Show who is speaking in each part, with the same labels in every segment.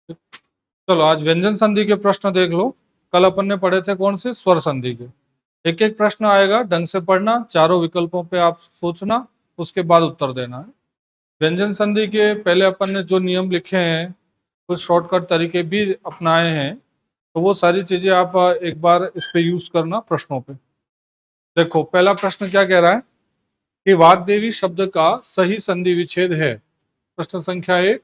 Speaker 1: चलो आज व्यंजन संधि के प्रश्न देख लो। कल अपन ने पढ़े थे कौन से, स्वर संधि के। एक एक प्रश्न आएगा, ढंग से पढ़ना, चारों विकल्पों पे आप सोचना, उसके बाद उत्तर देना है। व्यंजन संधि के पहले अपन ने जो नियम लिखे हैं, कुछ शॉर्टकट तरीके भी अपनाए हैं, तो वो सारी चीजें आप एक बार इस पे यूज करना प्रश्नों पे। देखो पहला प्रश्न क्या कह रहा है कि वाग्देवी शब्द का सही संधि विच्छेद है। प्रश्न संख्या 1,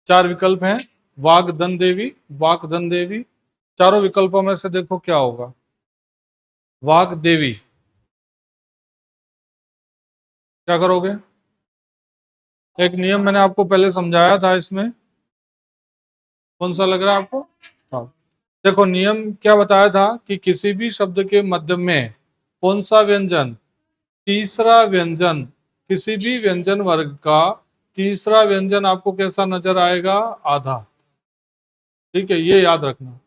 Speaker 1: चार विकल्प हैं, वाग्दन देवी, वाग्दन देवी। चारों विकल्पों में से देखो क्या होगा, वाग्देवी। क्या करोगे? एक नियम मैंने आपको पहले समझाया था, इसमें कौन सा लग रहा है आपको? हाँ, देखो नियम क्या बताया था कि किसी भी शब्द के मध्य में कौन सा व्यंजन, तीसरा व्यंजन, किसी भी व्यंजन वर्ग का तीसरा व्यंजन आपको कैसा नजर आएगा? आधा। ठीक है, ये याद रखना।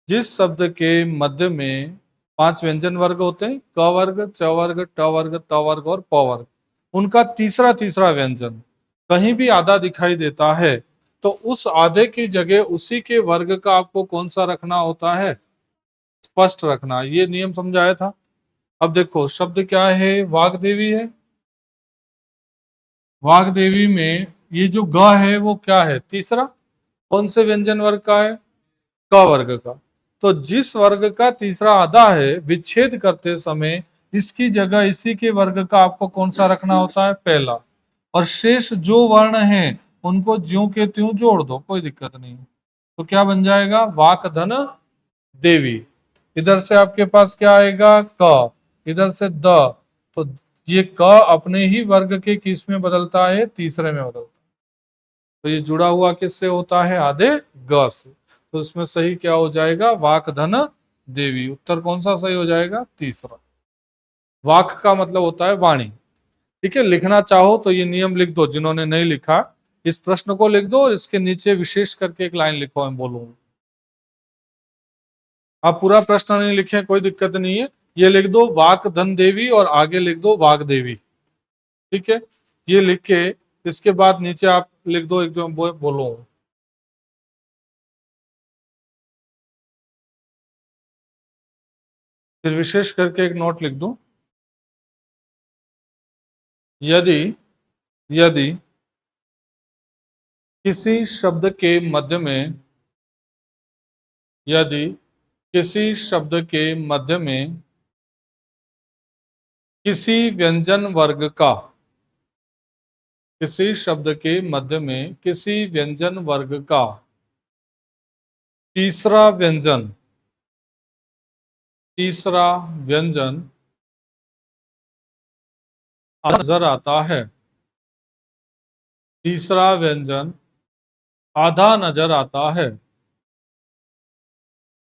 Speaker 1: जिस शब्द के मध्य में पांच व्यंजन वर्ग होते हैं, क वर्ग, च वर्ग, ट वर्ग, त वर्ग और प वर्ग, उनका तीसरा तीसरा व्यंजन कहीं भी आधा दिखाई देता है, तो उस आधे की जगह उसी के वर्ग का आपको कौन सा रखना होता है? स्पष्ट रखना। ये नियम समझाया था। अब देखो शब्द क्या है, वाग्देवी है। वाग्देवी में ये जो ग है वो क्या है? तीसरा। कौन से व्यंजन वर्ग का है? क वर्ग का। तो जिस वर्ग का तीसरा आधा है, विच्छेद करते समय इसकी जगह इसी के वर्ग का आपको कौन सा रखना होता है? पहला। और शेष जो वर्ण हैं उनको ज्यों के त्यों जोड़ दो, कोई दिक्कत नहीं। तो क्या बन जाएगा? वाक धन देवी। इधर से आपके पास क्या आएगा? क। इधर से द। तो ये क अपने ही वर्ग के किस में बदलता है? तीसरे में बदलता है। तो ये जुड़ा हुआ किससे होता है? आधे ग से। तो इसमें सही क्या हो जाएगा? वाक धन देवी। उत्तर कौन सा सही हो जाएगा? तीसरा। वाक का मतलब होता है वाणी। ठीक है, लिखना चाहो तो ये नियम लिख दो, जिन्होंने नहीं लिखा इस प्रश्न को लिख दो और इसके नीचे विशेष करके एक लाइन लिखो, मैं बोलूंगा। आप पूरा प्रश्न नहीं लिखे कोई दिक्कत नहीं है, ये लिख दो वाक धन देवी और आगे लिख दो वाग देवी। ठीक है, ये लिख के इसके बाद नीचे आप लिख दो एक जो बोलो। फिर विशेष करके एक नोट लिख दो, यदि यदि किसी शब्द के मध्य में, यदि किसी शब्द के मध्य में किसी व्यंजन वर्ग का, किसी शब्द के मध्य में किसी व्यंजन वर्ग का तीसरा व्यंजन, तीसरा व्यंजन नजर आता है, तीसरा व्यंजन आधा नजर आता है,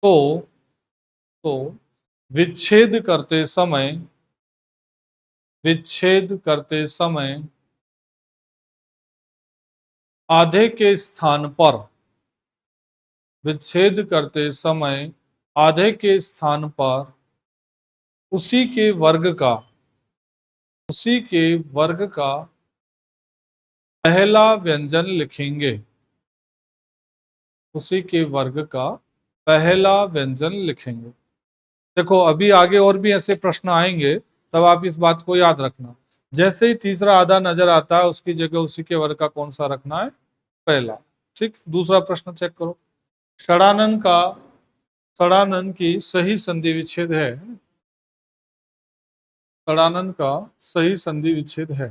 Speaker 1: तो तो विच्छेद करते समय, विच्छेद करते समय आधे के स्थान पर, विच्छेद करते समय आधे के स्थान पर उसी के वर्ग का, उसी के वर्ग का पहला व्यंजन लिखेंगे, उसी के वर्ग का पहला व्यंजन लिखेंगे। देखो अभी आगे और भी ऐसे प्रश्न आएंगे, तब आप इस बात को याद रखना। जैसे ही तीसरा आधा नजर आता है, उसकी जगह उसी के वर्ग का कौन सा रखना है? पहला। ठीक, दूसरा प्रश्न चेक करो। षडानन का, षडानन की सही संधि विच्छेद है। षडानन का सही संधि विच्छेद है।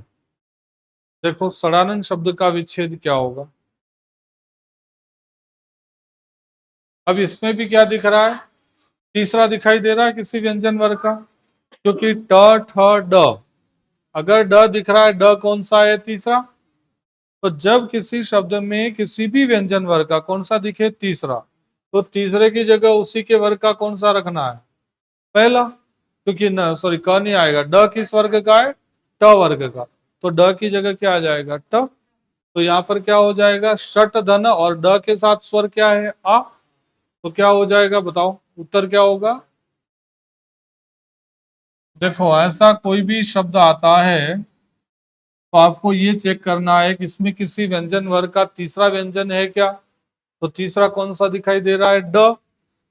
Speaker 1: देखो षडानन शब्द का विच्छेद क्या होगा? अब इसमें भी क्या दिख रहा है? तीसरा दिखाई दे रहा है किसी व्यंजन वर्ग का, क्योंकि ट ठ ड, अगर ड दिख रहा है, ड कौन सा है? तीसरा। तो जब किसी शब्द में किसी भी व्यंजन वर्ग का कौन सा दिखे? तीसरा, तो तीसरे की जगह उसी के वर्ग का कौन सा रखना है? पहला। क्योंकि न सॉरी क नहीं आएगा, ड किस वर्ग का है? ट वर्ग का। तो ड की जगह क्या आ जाएगा? ट। तो यहाँ पर क्या हो जाएगा? षट धन और ड के साथ स्वर क्या है? आ। तो क्या हो जाएगा बताओ, उत्तर क्या होगा? देखो ऐसा कोई भी शब्द आता है, तो आपको ये चेक करना है कि इसमें किसी व्यंजन वर्ग का तीसरा व्यंजन है क्या। तो तीसरा कौन सा दिखाई दे रहा है, ड।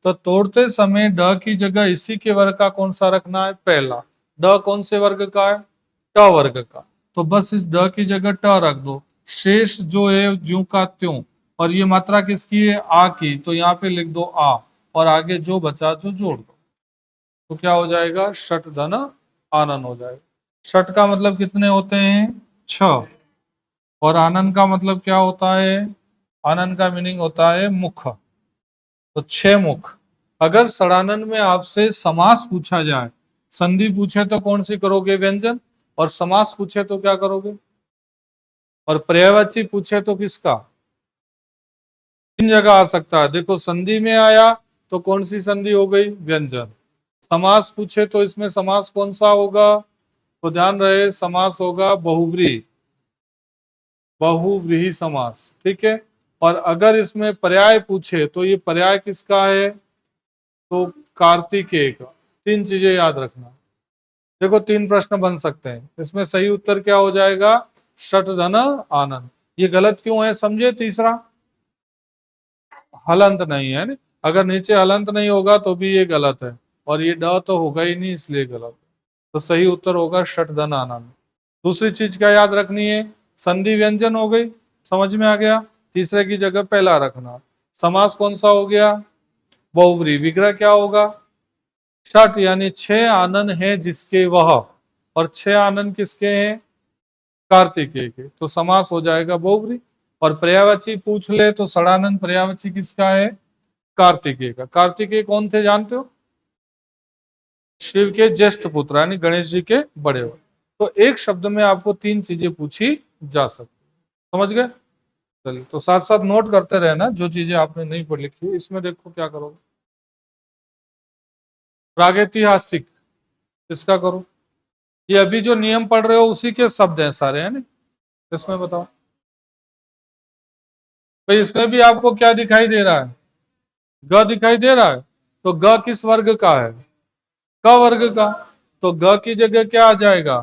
Speaker 1: तो तोड़ते समय ड की जगह इसी के वर्ग का कौन सा रखना है, पहला। ड कौन से वर्ग का है, ट वर्ग का। तो बस इस ड की जगह ट रख दो, शेष जो है ज्यों का त्यों। और ये मात्रा किसकी है, आ की, तो यहाँ पे लिख दो आ, और आगे जो बचा जो जोड़ दो। तो क्या हो जाएगा, षट धन आनन हो जाएगा। षट का मतलब कितने होते हैं, छ। और आनन का मतलब क्या होता है, आनन का मीनिंग होता है मुख। तो छह मुख। अगर षडानन में आपसे समास पूछा जाए, संधि पूछे तो कौन सी करोगे, व्यंजन। और समास पूछे तो क्या करोगे, और पर्यायवाची पूछे तो किसका। तीन जगह आ सकता है, देखो संधि में आया तो कौन सी संधि हो गई, व्यंजन। समास पूछे तो इसमें समास कौन सा होगा, तो ध्यान रहे समास होगा बहुव्रीहि, बहुव्रीहि समास, ठीक है। और अगर इसमें पर्याय पूछे तो ये पर्याय किसका है, तो कार्तिकेय का। तीन चीजें याद रखना। देखो तीन प्रश्न बन सकते हैं, इसमें सही उत्तर क्या हो जाएगा, षट धन आनंद। ये गलत क्यों है समझे, तीसरा हलंत नहीं है ना? अगर नीचे हलंत नहीं होगा तो भी ये गलत है, और ये ड तो होगा ही नहीं, इसलिए गलत। तो सही उत्तर होगा षट धन आनंद। दूसरी चीज क्या याद रखनी है, संधि व्यंजन हो गई, समझ में आ गया। तीसरे की जगह पहला रखना। समास कौन सा हो गया, बहुव्रीहि। विग्रह क्या होगा, षट, यानी छह आनन है जिसके वह, और छह आनन किसके हैं, कार्तिकेय के। तो समास हो जाएगा बहुव्रीहि। और पर्यायवाची पूछ ले तो षडानन पर्यायवाची किसका है, कार्तिकेय का। कार्तिकेय कौन थे जानते हो, शिव के ज्येष्ठ पुत्र, यानी गणेश जी के बड़े हो। तो एक शब्द में आपको तीन चीजें पूछी जा सकती, समझ गए। चलिए, तो साथ साथ नोट करते रहना जो चीजें आपने नहीं पढ़ लिखी। इसमें देखो क्या करोगे, प्रागैतिहासिक, इसका करो। ये अभी जो नियम पढ़ रहे हो उसी के शब्द हैं सारे, है ना। इसमें बताओ भाई, इसमें भी आपको क्या दिखाई दे रहा है, ग दिखाई दे रहा है। तो ग किस वर्ग का है, क वर्ग का। तो ग की जगह क्या आ जाएगा,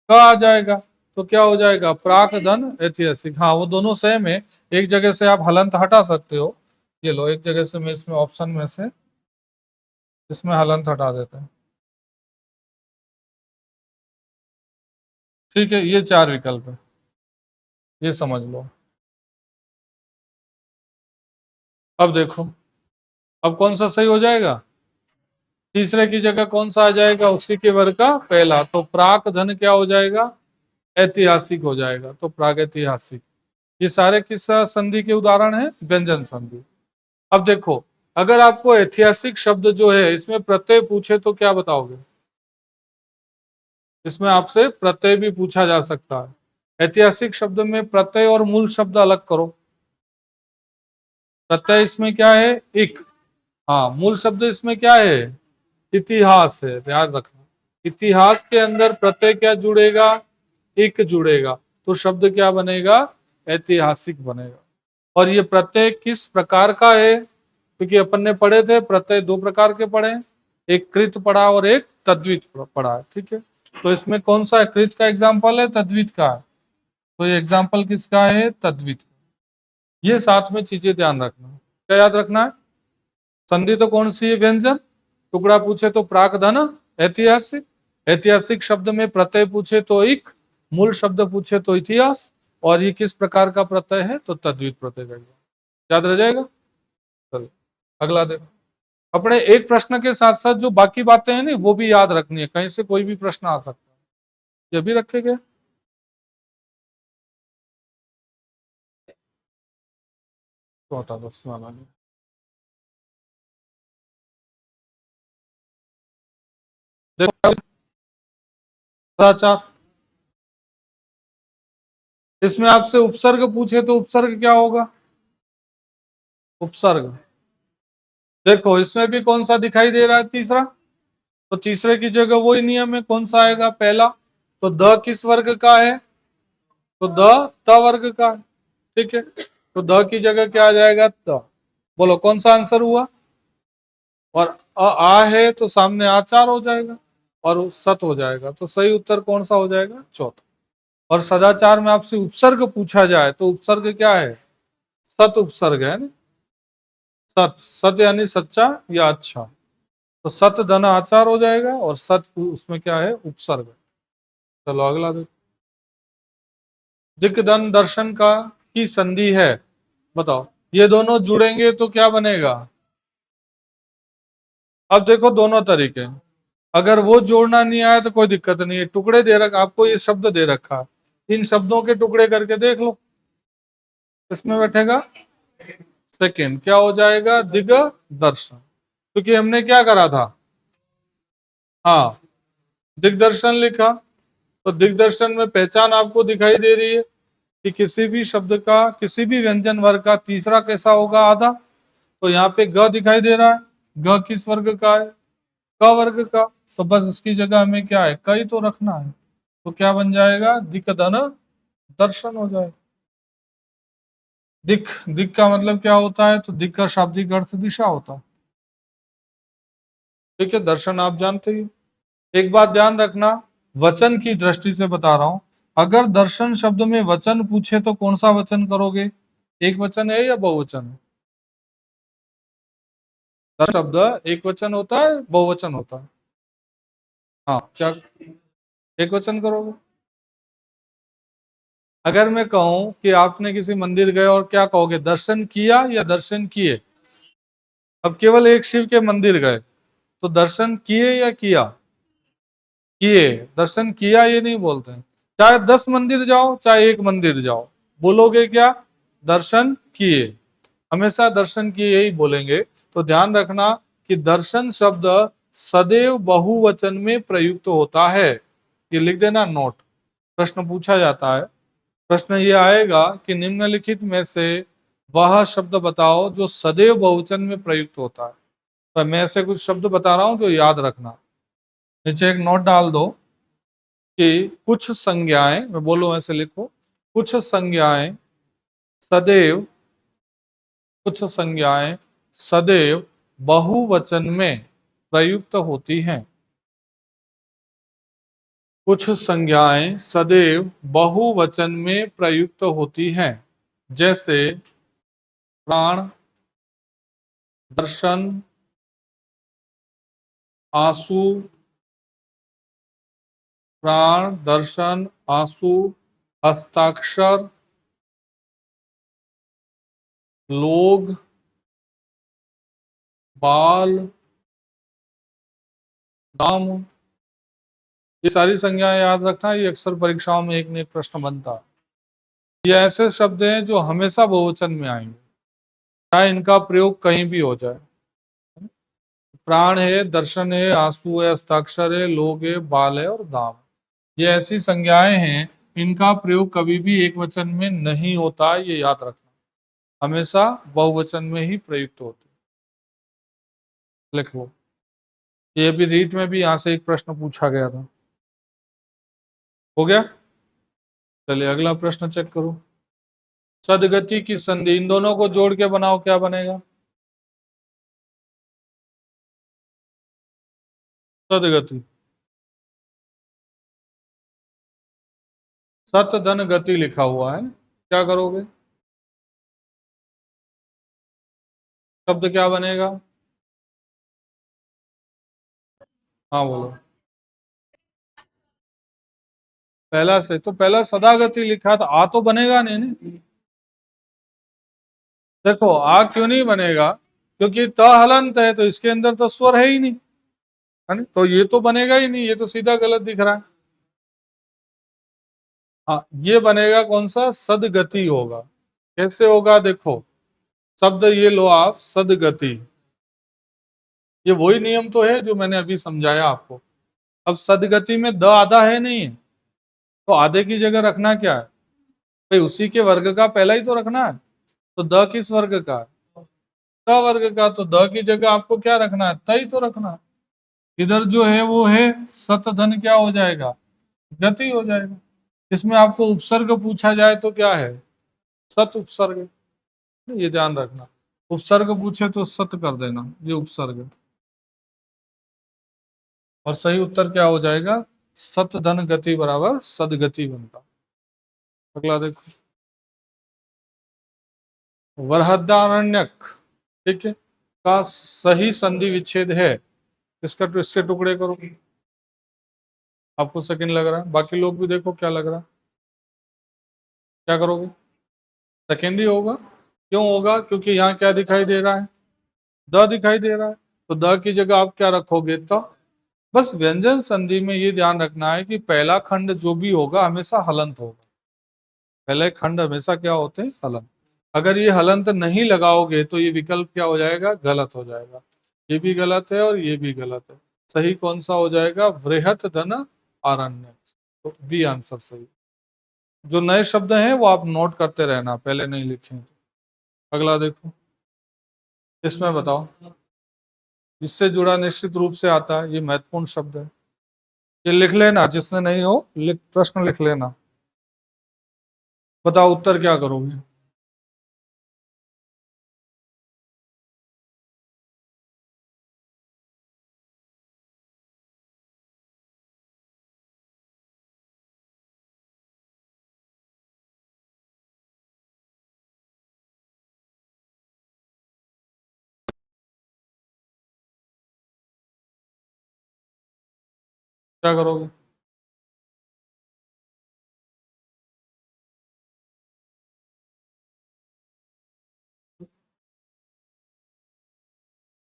Speaker 1: क आ जाएगा। तो क्या हो जाएगा, प्राक धन ऐतिहासिक। हाँ, वो दोनों सेम है। एक जगह से आप हलंत हटा सकते हो। ये लो, एक जगह से मैं इसमें ऑप्शन में से इसमें हलंत हटा देते हैं, ठीक है। ये चार विकल्प है, ये समझ लो। अब देखो, अब कौन सा सही हो जाएगा, तीसरे की जगह कौन सा आ जाएगा, उसी के वर्ग का पहला। तो प्राक धन क्या हो जाएगा, ऐतिहासिक हो जाएगा। तो प्रागैतिहासिक। ये सारे किस संधि के उदाहरण है, व्यंजन संधि। अब देखो, अगर आपको ऐतिहासिक शब्द जो है इसमें प्रत्यय पूछे तो क्या बताओगे, इसमें आपसे प्रत्यय भी पूछा जा सकता है। ऐतिहासिक शब्द में प्रत्यय और मूल शब्द अलग करो। प्रत्यय इसमें क्या है, इक। हाँ, मूल शब्द इसमें क्या है, इतिहास है, याद रखना। इतिहास के अंदर प्रत्यय क्या जुड़ेगा, इक जुड़ेगा। तो शब्द क्या बनेगा, ऐतिहासिक बनेगा। और ये प्रत्यय किस प्रकार का है, क्योंकि अपन ने पढ़े थे प्रत्यय दो प्रकार के पढ़े, एक कृत पढ़ा और एक तद्वित पढ़ा है, ठीक है। तो इसमें कौन सा कृत का एग्जाम्पल है, तद्वित का है। तो ये एग्जाम्पल किसका है, तद्वित। ये साथ में चीजें ध्यान रखना। क्या याद रखना है, संधि तो कौन सी है, व्यंजन। टुकड़ा पूछे तो प्राक धन ऐतिहासिक। ऐतिहासिक शब्द में प्रत्यय पूछे तो इक, मूल शब्द पूछे तो इतिहास। और ये किस प्रकार का प्रत्यय है, तो तद्वित प्रत्यय का। याद रह जाएगा। चलो अगला देखो। अपने एक प्रश्न के साथ साथ जो बाकी बातें हैं ना वो भी याद रखनी है, कहीं से कोई भी प्रश्न आ सकता है, ये भी रखेंगे। चौथा बस वाला नहीं। देखो, सदाचार। इसमें आपसे उपसर्ग पूछे तो उपसर्ग क्या होगा, उपसर्ग। देखो इसमें भी कौन सा दिखाई दे रहा है, तीसरा। तो तीसरे की जगह वही नियम है, कौन सा आएगा, पहला। तो द किस वर्ग का है, तो द त वर्ग का है, ठीक है। तो द की जगह क्या आ जाएगा, त। बोलो कौन सा आंसर हुआ। और आ है तो सामने आचार हो जाएगा, और सत हो जाएगा। तो सही उत्तर कौन सा हो जाएगा, चौथा। और सदाचार में आपसे उपसर्ग पूछा जाए तो उपसर्ग क्या है? सत उपसर्ग है ना। सत, सत यानी सच्चा या अच्छा। तो सत धन आचार हो जाएगा और सत उसमें क्या है? उपसर्ग। चलो अगला देखो। दिक धन दर्शन का की संधि है, बताओ ये दोनों जुड़ेंगे तो क्या बनेगा? अब देखो दोनों तरीके, अगर वो जोड़ना नहीं आया तो कोई दिक्कत नहीं है, टुकड़े दे रखा आपको, ये शब्द दे रखा है, इन शब्दों के टुकड़े करके देख लो, इसमें बैठेगा सेकंड, क्या हो जाएगा? दिग दर्शन। क्योंकि हमने क्या करा था? हाँ, दिग्दर्शन लिखा, तो दिग्दर्शन में पहचान आपको दिखाई दे रही है कि किसी भी शब्द का, किसी भी व्यंजन वर्ग का तीसरा कैसा होगा? आधा। तो यहाँ पे ग दिखाई दे रहा है, ग किस वर्ग का है? क वर्ग का। तो बस इसकी जगह हमें क्या है? क ही तो रखना है। तो क्या बन जाएगा? दिक धन दर्शन हो जाएगा। दिक, दिक का मतलब क्या होता है? तो दिक का शाब्दिक अर्थ दिशा होता है। ठीक है, दर्शन आप जानते ही। एक बात ध्यान रखना, वचन की दृष्टि से बता रहा हूं, अगर दर्शन शब्द में वचन पूछे तो कौन सा वचन करोगे? एक वचन है या बहुवचन है? दर्शन शब्द एक वचन होता है, बहुवचन होता है? हाँ, क्या एक वचन करोगे? अगर मैं कहूं कि आपने किसी मंदिर गए और क्या कहोगे? दर्शन किया या दर्शन किए? अब केवल एक शिव के मंदिर गए तो दर्शन किए या किया? किए। दर्शन किया ये नहीं बोलते हैं। चाहे 10 मंदिर जाओ, चाहे एक मंदिर जाओ, बोलोगे क्या? दर्शन किए। हमेशा दर्शन किए ही बोलेंगे। तो ध्यान रखना कि दर्शन शब्द सदैव बहुवचन में प्रयुक्त होता है। ये लिख देना नोट, प्रश्न पूछा जाता है। प्रश्न ये आएगा कि निम्नलिखित में से वह शब्द बताओ जो सदैव बहुवचन में प्रयुक्त होता है। तो मैं ऐसे कुछ शब्द बता रहा हूं जो याद रखना। नीचे एक नोट डाल दो कि कुछ संज्ञाएं, मैं बोलूं ऐसे लिखो, कुछ संज्ञाएं सदैव, कुछ संज्ञाएं सदैव बहुवचन में प्रयुक्त होती हैं। कुछ संज्ञाएं सदैव बहुवचन में प्रयुक्त होती हैं, जैसे प्राण, दर्शन, आंसू, प्राण, दर्शन, आंसू, हस्ताक्षर, लोग, बाल, दाम। ये सारी संज्ञाएं याद रखना, ये अक्सर परीक्षाओं में एक न एक प्रश्न बनता है। ये ऐसे शब्द हैं जो हमेशा बहुवचन में आएंगे, चाहे इनका प्रयोग कहीं भी हो जाए। प्राण है, दर्शन है, आंसू है, हस्ताक्षर है, लोग है, बाल है और दाम। ये ऐसी संज्ञाएं हैं, इनका प्रयोग कभी भी एक वचन में नहीं होता, ये याद रखना, हमेशा बहुवचन में ही प्रयुक्त होते। लिख लो, ये भी रीट में भी यहां से एक प्रश्न पूछा गया था। हो गया? चलिए अगला प्रश्न चेक करो। सदगति की संधि, इन दोनों को जोड़ के बनाओ, क्या बनेगा? सदगति। सत धन गति लिखा हुआ है, क्या करोगे? शब्द क्या बनेगा? हाँ बोलो। पहला से तो पहला सदागति लिखा था, आ तो बनेगा नहीं ना। देखो आ क्यों नहीं बनेगा? क्योंकि त हलंत है, तो इसके अंदर तो स्वर है ही नहीं, है ना? तो ये तो बनेगा ही नहीं, ये तो सीधा गलत दिख रहा है। हाँ, ये बनेगा कौन सा? सदगति होगा। कैसे होगा? देखो, शब्द ये लो आप, सदगति, ये वही नियम तो है जो मैंने अभी समझाया आपको। अब सदगति में द आधा है नहीं है, तो आधे की जगह रखना क्या है? भाई उसी के वर्ग का पहला ही तो रखना है। तो द किस वर्ग का है? द वर्ग का। तो द की जगह आपको क्या रखना है? त ही तो रखना है। इधर जो है वो है सतधन, क्या हो जाएगा? गति हो जाएगा। इसमें आपको उपसर्ग पूछा जाए तो क्या है? सत उपसर्ग। ये ध्यान रखना, उपसर्ग पूछे तो सत कर देना, ये उपसर्ग है। और सही उत्तर क्या हो जाएगा? सत धन गति बराबर सदगति बनता। अगला देखो, वरहदारण्यक, ठीक है, का सही संधि विच्छेद है, इसके टुकड़े करो। आपको सेकंड लग रहा है, बाकी लोग भी देखो क्या लग रहा है, क्या करोगे? सेकंड ही होगा। क्यों होगा? क्योंकि यहाँ क्या दिखाई दे रहा है? द दिखाई दे रहा है, तो द की जगह आप क्या रखोगे? तो बस व्यंजन संधि में ये ध्यान रखना है कि पहला खंड जो भी होगा हमेशा हलंत होगा। पहले खंड हमेशा क्या होते हैं? हलंत। अगर ये हलंत नहीं लगाओगे तो ये विकल्प क्या हो जाएगा? गलत हो जाएगा। ये भी गलत है और ये भी गलत है। सही कौन सा हो जाएगा? वृहत धन आरण्य, तो बी आंसर सही। जो नए शब्द हैं वो आप नोट करते रहना, पहले नहीं लिखे। अगला देखो, इसमें बताओ, इससे जुड़ा निश्चित रूप से आता है, ये महत्वपूर्ण शब्द है, ये लिख लेना, जिसने नहीं हो प्रश्न लिख लेना। बताओ उत्तर क्या करोगे? क्या करोगे?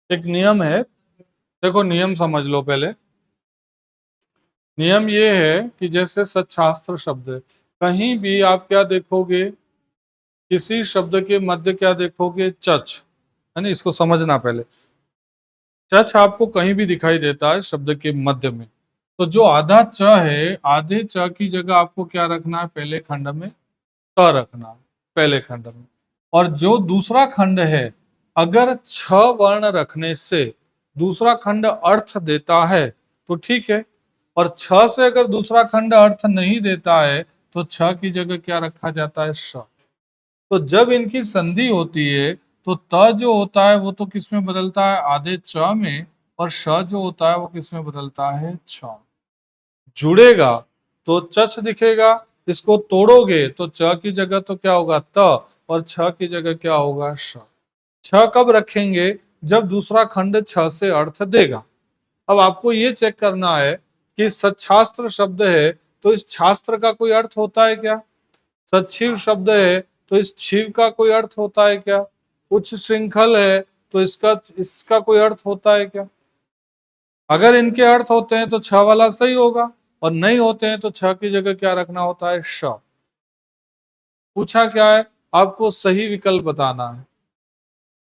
Speaker 1: एक नियम है, देखो नियम समझ लो पहले। नियम ये है कि जैसे सच्छास्त्र शब्द है, कहीं भी आप क्या देखोगे? किसी शब्द के मध्य क्या देखोगे? चच, है ना? इसको समझना पहले। चच आपको कहीं भी दिखाई देता है शब्द के मध्य में, तो जो आधा च है, आधे च की जगह आपको क्या रखना है? पहले खंड में त रखना है, पहले खंड में। और जो दूसरा खंड है, अगर छ वर्ण रखने से दूसरा खंड अर्थ देता है तो ठीक है, और छ से अगर दूसरा खंड अर्थ नहीं देता है तो छ की जगह क्या रखा जाता है? श। तो जब इनकी संधि होती है तो त जो होता है वो तो किस में बदलता है? आधे च में। और श जो होता है वो किस में बदलता है? छ। जुड़ेगा तो चच दिखेगा, इसको तोड़ोगे तो च की जगह तो क्या होगा? त, और छ की जगह क्या होगा? श। छ कब रखेंगे? जब दूसरा खंड छ से अर्थ देगा। अब आपको ये चेक करना है कि सच्छास्त्र शब्द है तो इस छास्त्र का कोई अर्थ होता है क्या? सच्छिव शब्द है तो इस छिव का कोई अर्थ होता है क्या? उच्च श्रृंखल है तो इसका इसका कोई अर्थ होता है क्या? अगर इनके अर्थ होते हैं तो छ वाला सही होगा, और नहीं होते हैं तो छ की जगह क्या रखना होता है? श। पूछा क्या है? आपको सही विकल्प बताना है।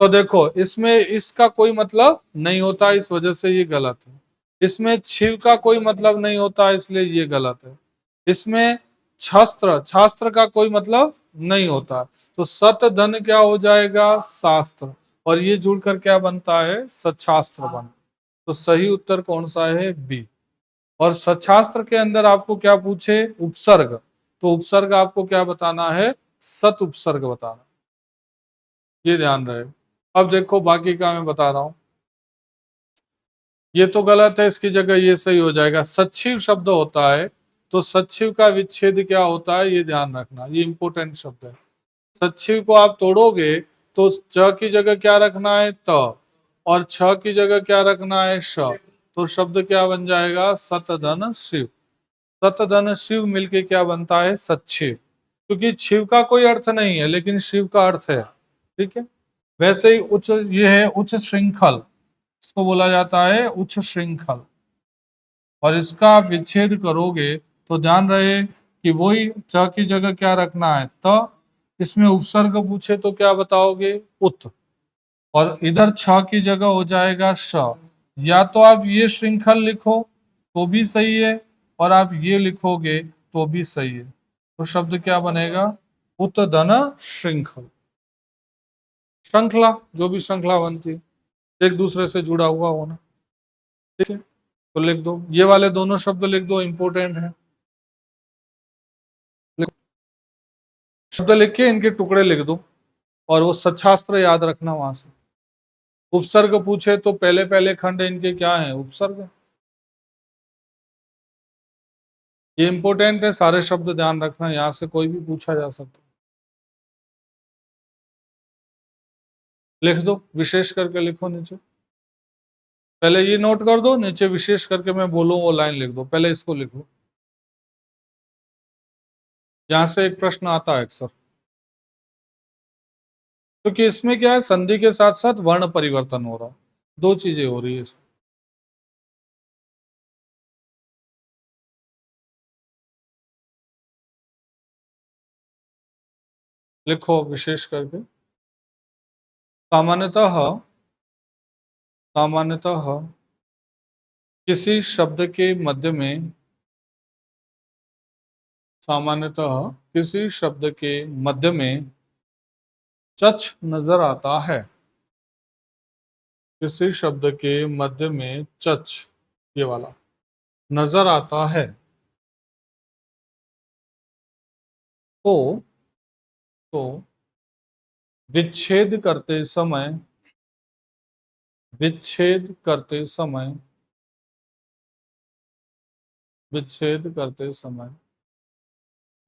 Speaker 1: तो देखो, इसमें इसका कोई मतलब नहीं होता, इस वजह से ये गलत है। इसमें छिव का कोई मतलब नहीं होता, इसलिए ये गलत है। इसमें छास्त्र, छास्त्र का कोई मतलब नहीं होता, तो सत धन क्या हो जाएगा? शास्त्र। और ये जुड़कर क्या बनता है? सच्छास्त्र बन। तो सही उत्तर कौन सा है? बी। और सच्छास्त्र के अंदर आपको क्या पूछे? उपसर्ग, तो उपसर्ग आपको क्या बताना है? सत उपसर्ग बताना, ये ध्यान रहे। अब देखो बाकी का मैं बता रहा हूं। ये तो गलत है, इसकी जगह ये सही हो जाएगा। सच्छिव शब्द होता है तो सच्छिव का विच्छेद क्या होता है? ये ध्यान रखना, ये इंपॉर्टेंट शब्द है। सच्छिव को आप तोड़ोगे तो च की जगह क्या रखना है? त, और छ की जगह क्या रखना है? श। तो शब्द क्या बन जाएगा? सतधन शिव। सतधन शिव मिलके क्या बनता है? सच्छिव। क्योंकि शिव का कोई अर्थ नहीं है लेकिन शिव का अर्थ है, ठीक है। वैसे ही उच्च, ये है उच्च श्रृंखल, इसको बोला जाता है उच्च श्रृंखल। और इसका आप विच्छेद करोगे तो ध्यान रहे कि वही च की जगह क्या रखना है? त। इसमें उपसर्ग पूछे तो क्या बताओगे? उत। और इधर छ की जगह हो जाएगा श। या तो आप ये श्रृंखल लिखो तो भी सही है, और आप ये लिखोगे तो भी सही है। तो शब्द क्या बनेगा? उत धन श्रृंखल। श्रृंखला, जो भी श्रृंखला बनती है, एक दूसरे से जुड़ा हुआ होना, ठीक है। तो लिख दो, ये वाले दोनों शब्द लिख दो, इंपोर्टेंट है। शब्द लिख के इनके टुकड़े लिख दो, और वो सच्छास्त्र याद रखना वहां से। उपसर्ग पूछे तो पहले पहले खंड इनके क्या है? उपसर्ग। ये इंपॉर्टेंट है, सारे शब्द ध्यान रखना, यहां से कोई भी पूछा जा सकता। लिख दो, विशेष करके लिखो नीचे। पहले ये नोट कर दो, नीचे विशेष करके मैं बोलूं वो लाइन लिख दो, पहले इसको लिखो। यहां से एक प्रश्न आता है अक्सर, क्योंकि इसमें क्या है, संधि के साथ साथ वर्ण परिवर्तन हो रहा है, दो चीजें हो रही है इसमें। लिखो विशेष करके। सामान्यतः सामान्यतः किसी शब्द के मध्य में सामान्यतः किसी शब्द के मध्य में चच नजर आता है। किसी शब्द के मध्य में चच, ये वाला, नजर आता है, तो तो विच्छेद करते समय विच्छेद करते समय विच्छेद करते समय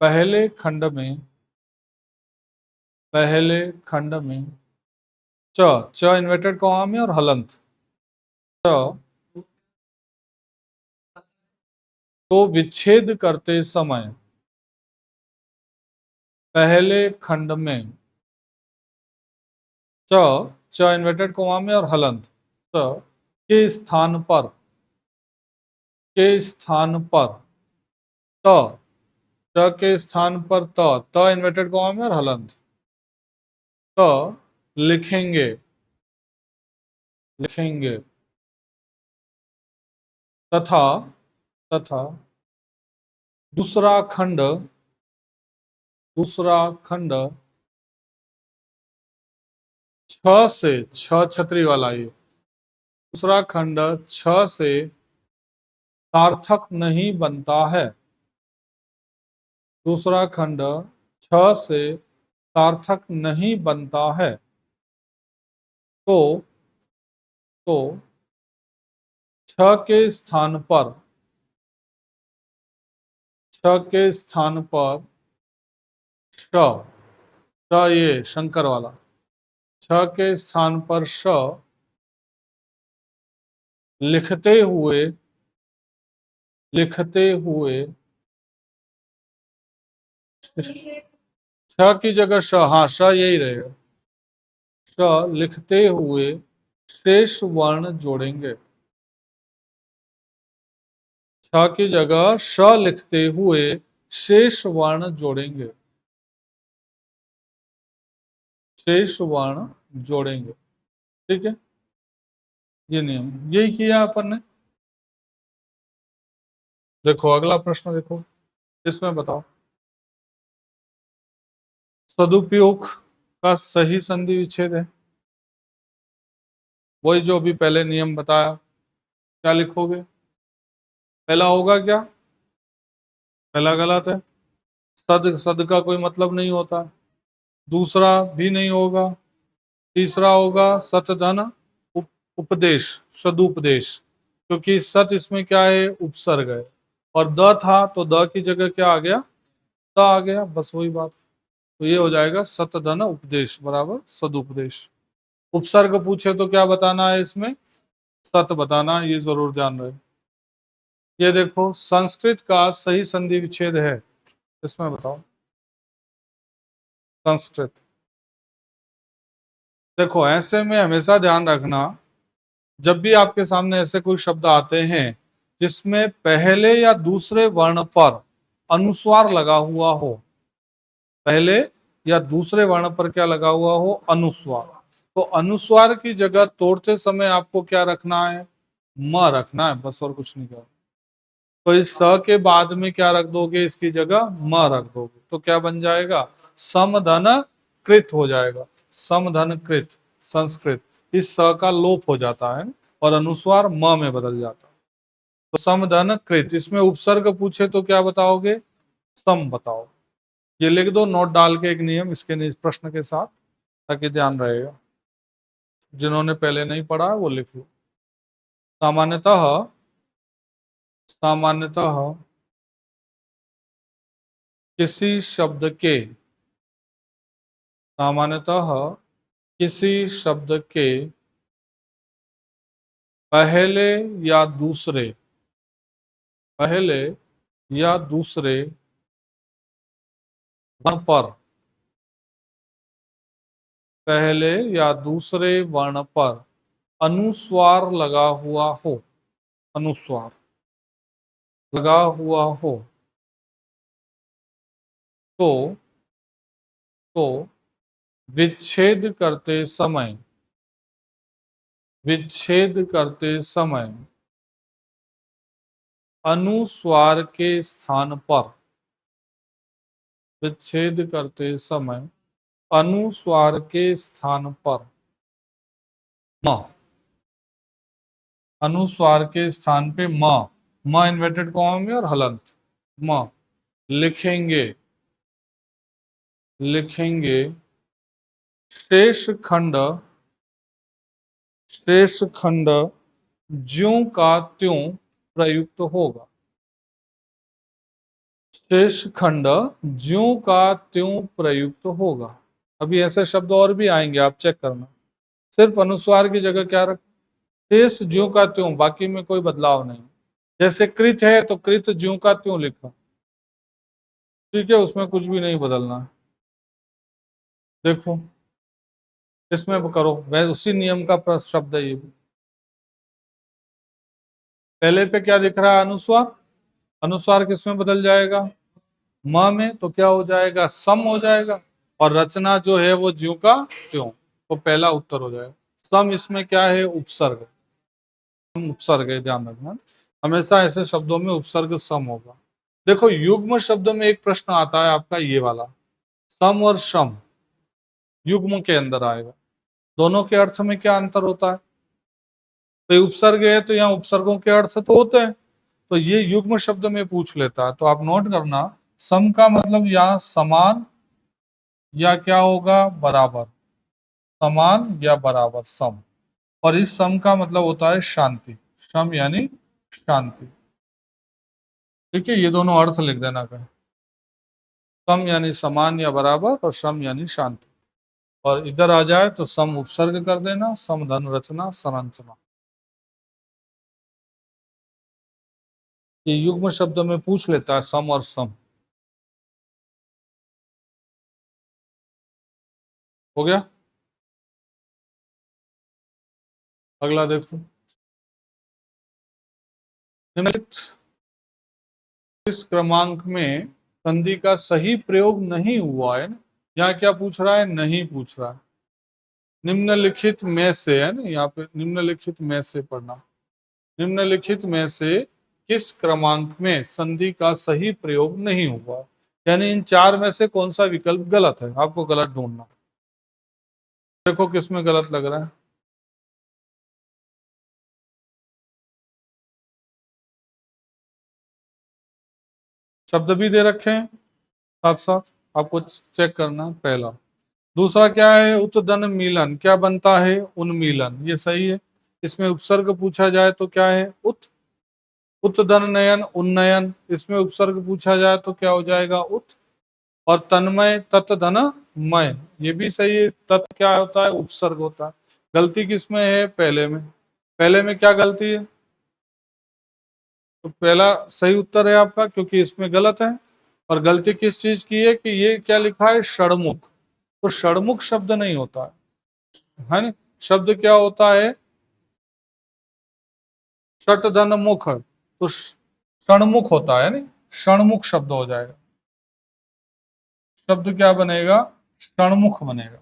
Speaker 1: पहले खंड में च, च इन्वर्टेड कॉमा में और हलंत च, तो विच्छेद करते समय पहले खंड में च, च इन्वर्टेड कॉमा में और हलंत च के स्थान पर त, च के स्थान पर त इन्वर्टेड कॉमा में और हलंत त लिखेंगे लिखेंगे तथा तथा दूसरा खंड छ से, छ छतरी वाला, ये दूसरा खंड छ से सार्थक नहीं बनता है। दूसरा खंड छ से सार्थक नहीं बनता है, तो छ के स्थान पर श, ये शंकर वाला, छ के स्थान पर श लिखते हुए छ की जगह श, हाँ श यही रहेगा, श लिखते हुए शेष वर्ण जोड़ेंगे। छ की जगह श लिखते हुए शेष वर्ण जोड़ेंगे, ठीक है, ये नियम, यही किया अपन ने। देखो अगला प्रश्न देखो, इसमें बताओ सदुपयोग का सही संधि विच्छेद है, वही जो अभी पहले नियम बताया। क्या लिखोगे? पहला होगा क्या? पहला गलत है, सद सद का कोई मतलब नहीं होता। दूसरा भी नहीं होगा। तीसरा होगा सत धन उपदेश, सदुपदेश, क्योंकि सत इसमें क्या है, उपसर्ग है, और द था तो द की जगह क्या आ गया, त आ गया, बस वही बात। तो ये हो जाएगा सत धन उपदेश बराबर सदुपदेश। उपसर्ग पूछे तो क्या बताना है, इसमें सत बताना, ये जरूर ध्यान रहे। ये देखो संस्कृत का सही संधि विच्छेद है, इसमें बताओ। संस्कृत, देखो ऐसे में हमेशा ध्यान रखना, जब भी आपके सामने ऐसे कोई शब्द आते हैं जिसमें पहले या दूसरे वर्ण पर अनुस्वार लगा हुआ हो, पहले या दूसरे वर्ण पर क्या लगा हुआ हो, अनुस्वार, तो अनुस्वार की जगह तोड़ते समय आपको क्या रखना है, म रखना है, बस और कुछ नहीं करना। तो इस स के बाद में क्या रख दोगे, इसकी जगह म रख दोगे, तो क्या बन जाएगा, समधन कृत हो जाएगा, समधन कृत संस्कृत। इस स का लोप हो जाता है और अनुस्वार म में बदल जाता है, तो समधन कृत। इसमें उपसर्ग पूछे तो क्या बताओगे, सम बताओ। ये लिख दो नोट डाल के एक नियम इसके प्रश्न के साथ, ताकि ध्यान रहेगा। जिन्होंने पहले नहीं पढ़ा वो लिख लो। सामान्यतः सामान्यतः किसी शब्द के, सामान्यतः किसी शब्द के पहले या दूसरे, पहले या दूसरे वर्ण पर, पहले या दूसरे वर्ण पर अनुस्वार लगा हुआ हो, अनुस्वार लगा हुआ हो, तो तो विच्छेद करते समय, विच्छेद करते समय अनुस्वार के स्थान पर, विच्छेद करते समय अनुस्वार के स्थान पर म, अनुस्वार के स्थान पे म इन्वर्टेड कॉमा में और हलंत म लिखेंगे, लिखेंगे शेष खंड, शेष खंड ज्यों का त्यों प्रयुक्त होगा, शेष खंड ज्यों का त्यों प्रयुक्त होगा। अभी ऐसे शब्द और भी आएंगे, आप चेक करना। सिर्फ अनुस्वार की जगह क्या रख, शेष ज्यों का त्यों, बाकी में कोई बदलाव नहीं। जैसे कृत है तो कृत ज्यों का त्यों लिखा, ठीक है, उसमें कुछ भी नहीं बदलना। देखो इसमें करो, वह उसी नियम का शब्द है ये भी। पहले पे क्या दिख रहा है, अनुस्वार, अनुस्वार किसमें बदल जाएगा, म में, तो क्या हो जाएगा, सम हो जाएगा। और रचना जो है वो ज्यों का त्यों, तो पहला उत्तर हो जाएगा। सम इसमें क्या है, उपसर्ग, उपसर्ग है, ध्यान रखना। हमेशा ऐसे शब्दों में उपसर्ग सम होगा। देखो युग्म शब्द में एक प्रश्न आता है आपका ये वाला, सम और शम युग्म के अंदर आएगा, दोनों के अर्थ में क्या अंतर होता है। तो ये उपसर्ग है तो यहाँ उपसर्गों के अर्थ तो होते हैं, तो ये युग्म शब्द में पूछ लेता है। तो आप नोट करना, सम का मतलब यहाँ समान या क्या होगा, बराबर, समान या बराबर सम। और इस सम का मतलब होता है शांति, सम यानी शांति। ठीक है, ये दोनों अर्थ लिख देना कहीं, सम यानी समान या बराबर और सम यानी शांति। और इधर आ जाए तो सम उपसर्ग कर देना, सम धन रचना संरचना। ये युग्म शब्द में पूछ लेता है सम और सम। हो गया, अगला देखो, निम्नलिखित इस क्रमांक में संधि का सही प्रयोग नहीं हुआ है। यहाँ क्या पूछ रहा है, नहीं पूछ रहा है। निम्नलिखित में से है ना, यहाँ पे निम्नलिखित में से पढ़ना, निम्नलिखित में से किस क्रमांक में संधि का सही प्रयोग नहीं हुआ, यानी इन चार में से कौन सा विकल्प गलत है, आपको गलत ढूंढना। देखो किसमें गलत लग रहा है, शब्द भी दे रखे हैं साथ साथ, आपको चेक करना पहला। दूसरा क्या है, उत्दन मिलन, क्या बनता है, उन्मीलन, ये सही है। इसमें उपसर्ग पूछा जाए तो क्या है, उत्दन नयन उन्नयन, इसमें उपसर्ग पूछा जाए तो क्या हो जाएगा, उत। और तन्मय तत्धन मय, ये भी सही है। तत् क्या होता है, उपसर्ग होता है। गलती किसमें है, पहले में, पहले में क्या गलती है, तो पहला सही उत्तर है आपका, क्योंकि इसमें गलत है। और गलती किस चीज की है कि ये क्या लिखा है, षडमुख, तो षडमुख शब्द नहीं होता है ना। शब्द क्या होता है, षट धन मुख, तो षणमुख होता है ना, षणमुख शब्द हो जाएगा। शब्द क्या बनेगा, षणमुख बनेगा।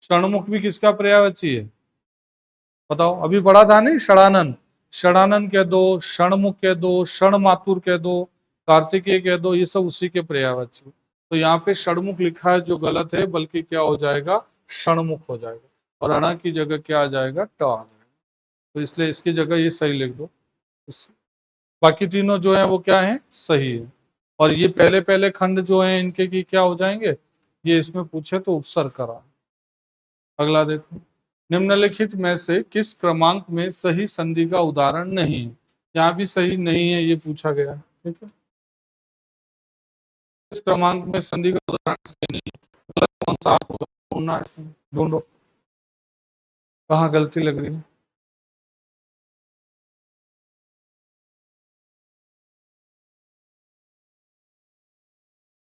Speaker 1: षणमुख भी किसका पर्यायवाची है, बताओ, अभी पढ़ा था नहीं, षडानन, षडानन कह दो, षणमुख कह दो, क्षण मातुर कह दो, कार्तिकेय कह दो, ये सब उसी के पर्यायवाची। तो यहाँ पे षणमुख लिखा है जो गलत है, बल्कि क्या हो जाएगा, षणमुख हो जाएगा। और अणा की जगह क्या आ जाएगा, ट आ जाएगा। तो इसलिए इसकी जगह ये सही लिख दो। बाकी तीनों जो है वो क्या है, सही है। और ये पहले पहले खंड जो है इनके की क्या हो जाएंगे, ये इसमें पूछे तो उपसर्ग करा। अगला देखो, निम्नलिखित में से किस क्रमांक में सही संधि का उदाहरण नहीं है, यहाँ भी सही नहीं है, ये पूछा गया है। ठीक है, इस क्रमांक में संधि का उदाहरण सही नहीं है, गलत कौन सा आपको ढूंढना है, इसमें ढूंढो कहाँ गलती लग रही है।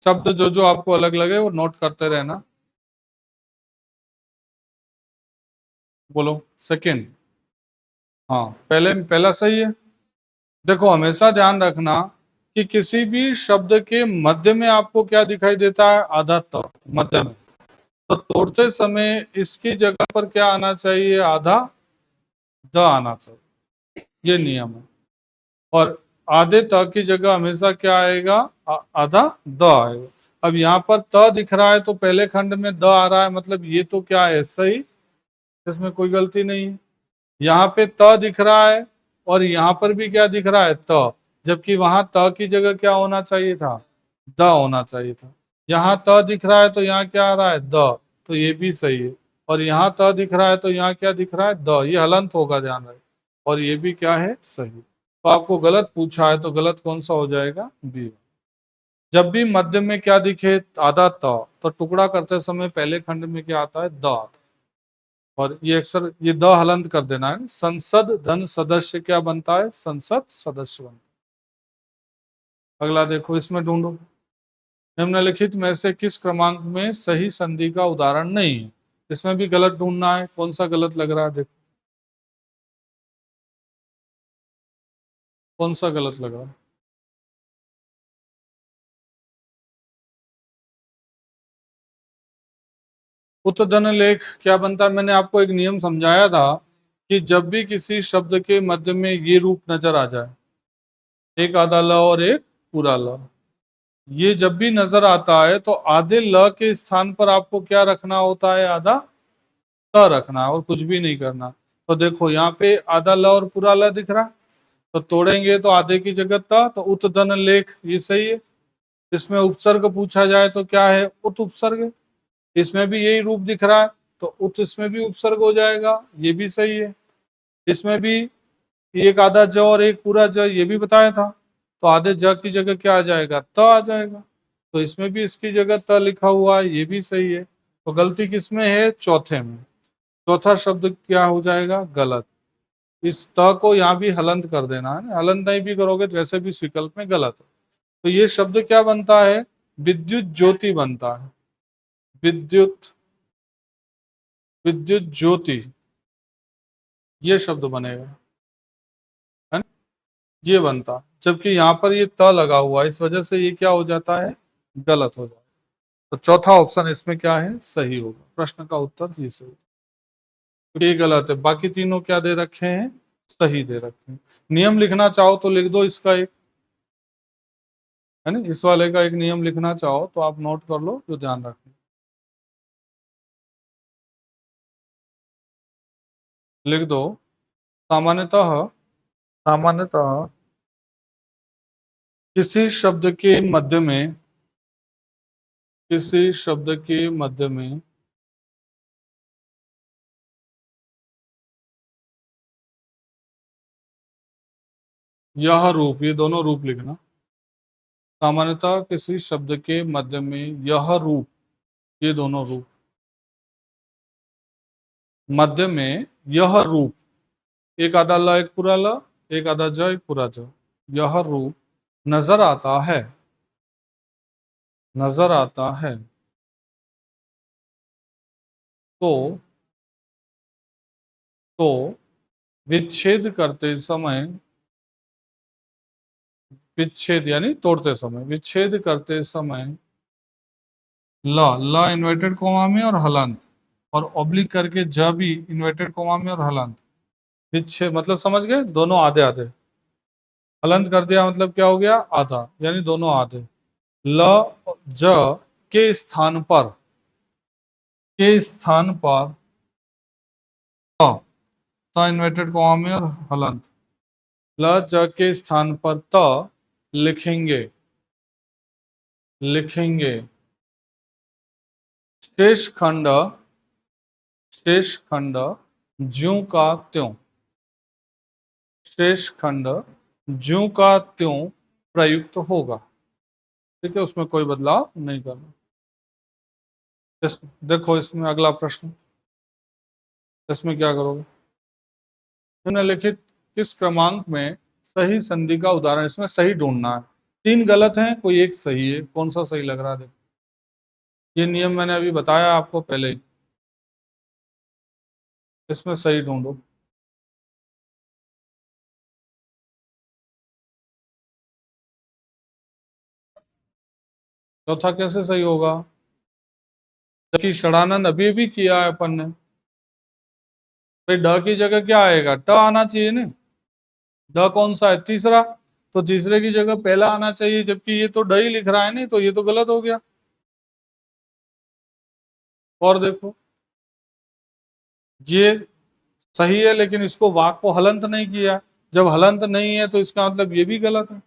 Speaker 1: शब्द जो जो आपको अलग लगे वो नोट करते रहना। बोलो सेकंड। हाँ पहला सही है। देखो हमेशा ध्यान रखना कि किसी भी शब्द के मध्य में आपको क्या दिखाई देता है, आधा त मध्य में, तो तोड़ते समय इसकी जगह पर क्या आना चाहिए, आधा द आना चाहिए, ये नियम है। और आधे त की जगह हमेशा क्या आएगा, आधा द आएगा। अब यहाँ पर त दिख रहा है तो पहले खंड में द आ रहा है, मतलब ये तो क्या है, सही, इसमें कोई गलती नहीं है। यहाँ पे त दिख रहा है और यहाँ पर भी क्या दिख रहा है, त, जबकि वहां त की जगह क्या होना चाहिए था, द होना चाहिए था। यहाँ त दिख रहा है तो यहाँ क्या आ रहा है, द, तो ये भी सही है। और यहाँ त दिख रहा है तो यहाँ क्या दिख रहा है, द, ये हलंत होगा, ध्यान रहे। और ये भी क्या है, सही। तो आपको गलत पूछा है तो गलत कौन सा हो जाएगा, बी। जब भी मध्य में क्या दिखे, आधा त, तो टुकड़ा करते समय पहले खंड में क्या आता है, द आता है। और ये अक्सर ये द हलंत कर देना है। संसद धन सदस्य क्या बनता है, संसद सदस्य बनता है। अगला देखो, इसमें ढूंढो निम्नलिखित में से किस क्रमांक में सही संधि का उदाहरण नहीं है। इसमें भी गलत ढूंढना है, कौन सा गलत लग रहा है, देखो कौन सा गलत लग रहा है। उत्तधन लेख क्या बनता है, मैंने आपको एक नियम समझाया था कि जब भी किसी शब्द के मध्य में ये रूप नजर आ जाए, एक आधा ल और एक पूरा ल, ये जब भी नजर आता है तो आधे ल के स्थान पर आपको क्या रखना होता है, आधा त रखना है और कुछ भी नहीं करना। तो देखो यहाँ पे आधा ल और पूरा ल दिख रहा है, तो तोड़ेंगे तो आधे की जगह त, तो उत्तधन लेख ये सही है। इसमें उपसर्ग पूछा जाए तो क्या है, उत उपसर्ग। इसमें भी यही रूप दिख रहा है तो उत इसमें भी उपसर्ग हो जाएगा, ये भी सही है। इसमें भी एक आधा ज और एक पूरा ज, ये भी बताया था, तो आधे ज की जगह क्या आ जाएगा, त आ जाएगा। तो इसमें भी इसकी जगह त लिखा हुआ है, ये भी सही है। तो गलती किसमें है, चौथे में। चौथा शब्द क्या हो जाएगा, गलत। इस त को यहाँ भी हलंत कर देना है, हलंत नहीं भी करोगे तो वैसे भी इस विकल्प में गलत है। तो ये शब्द क्या बनता है, विद्युत ज्योति बनता है, विद्युत, विद्युत ज्योति, ये शब्द बनेगा, है ना? ये बनता, जबकि यहाँ पर ये त लगा हुआ है, इस वजह से ये क्या हो जाता है, गलत हो जाता है। तो चौथा ऑप्शन इसमें क्या है, सही होगा, प्रश्न का उत्तर ये सही। तो ये गलत है, बाकी तीनों क्या दे रखे हैं, सही दे रखे हैं। नियम लिखना चाहो तो लिख दो इसका एक, है ना, इस वाले का एक नियम लिखना चाहो तो आप नोट कर लो, जो ध्यान रखें। लिख दो, सामान्यतः, सामान्यतः किसी शब्द के मध्य में, किसी शब्द के मध्य में यह रूप, ये दोनों रूप लिखना, सामान्यतः किसी शब्द के मध्य में यह रूप, ये दोनों रूप, मध्य में यह रूप, एक आधा ल एक पूरा ल, एक आधा ज एक पूरा ज, यह रूप नजर आता है, नजर आता है, तो तो विच्छेद करते समय, विच्छेद यानी तोड़ते समय, विच्छेद करते समय ल, ल इन्वर्टेड कोमा में और हलंत, और ऑब्लिक करके ज भी इन्वर्टेड कोमा में और हलंत, विच्छेद मतलब समझ गए, दोनों आधे आधे, हलंत कर दिया मतलब क्या हो गया, आधा, यानी दोनों आधे। ल ज के स्थान पर, के स्थान पर त, त इन्वर्टेड कोमा में और हलंत, ल ज के स्थान पर त लिखेंगे, लिखेंगे शेष खंड, शेष खंड ज्यों का त्यों, शेष खंड ज्यों का त्यों प्रयुक्त होगा। ठीक है, उसमें कोई बदलाव नहीं करना। देखो इसमें अगला प्रश्न, इसमें क्या करोगे? निम्नलिखित किस क्रमांक में सही संधि का उदाहरण, इसमें सही ढूंढना है। तीन गलत हैं, कोई एक सही है, कौन सा सही लग रहा है? देखो, ये नियम मैंने अभी बताया आपको पहले ही। इसमें सही ढूंढो। चौथा कैसे सही होगा, जबकि षडानंद अभी भी किया है अपन ने। भाई ड की जगह क्या आएगा? ट आना चाहिए ना। ड कौन सा है? तीसरा। तो तीसरे की जगह पहला आना चाहिए, जबकि ये तो ड ही लिख रहा है, नहीं तो ये तो गलत हो गया। और देखो, ये सही है, लेकिन इसको वाक को हलंत नहीं किया। जब हलंत नहीं है तो इसका मतलब ये भी गलत है।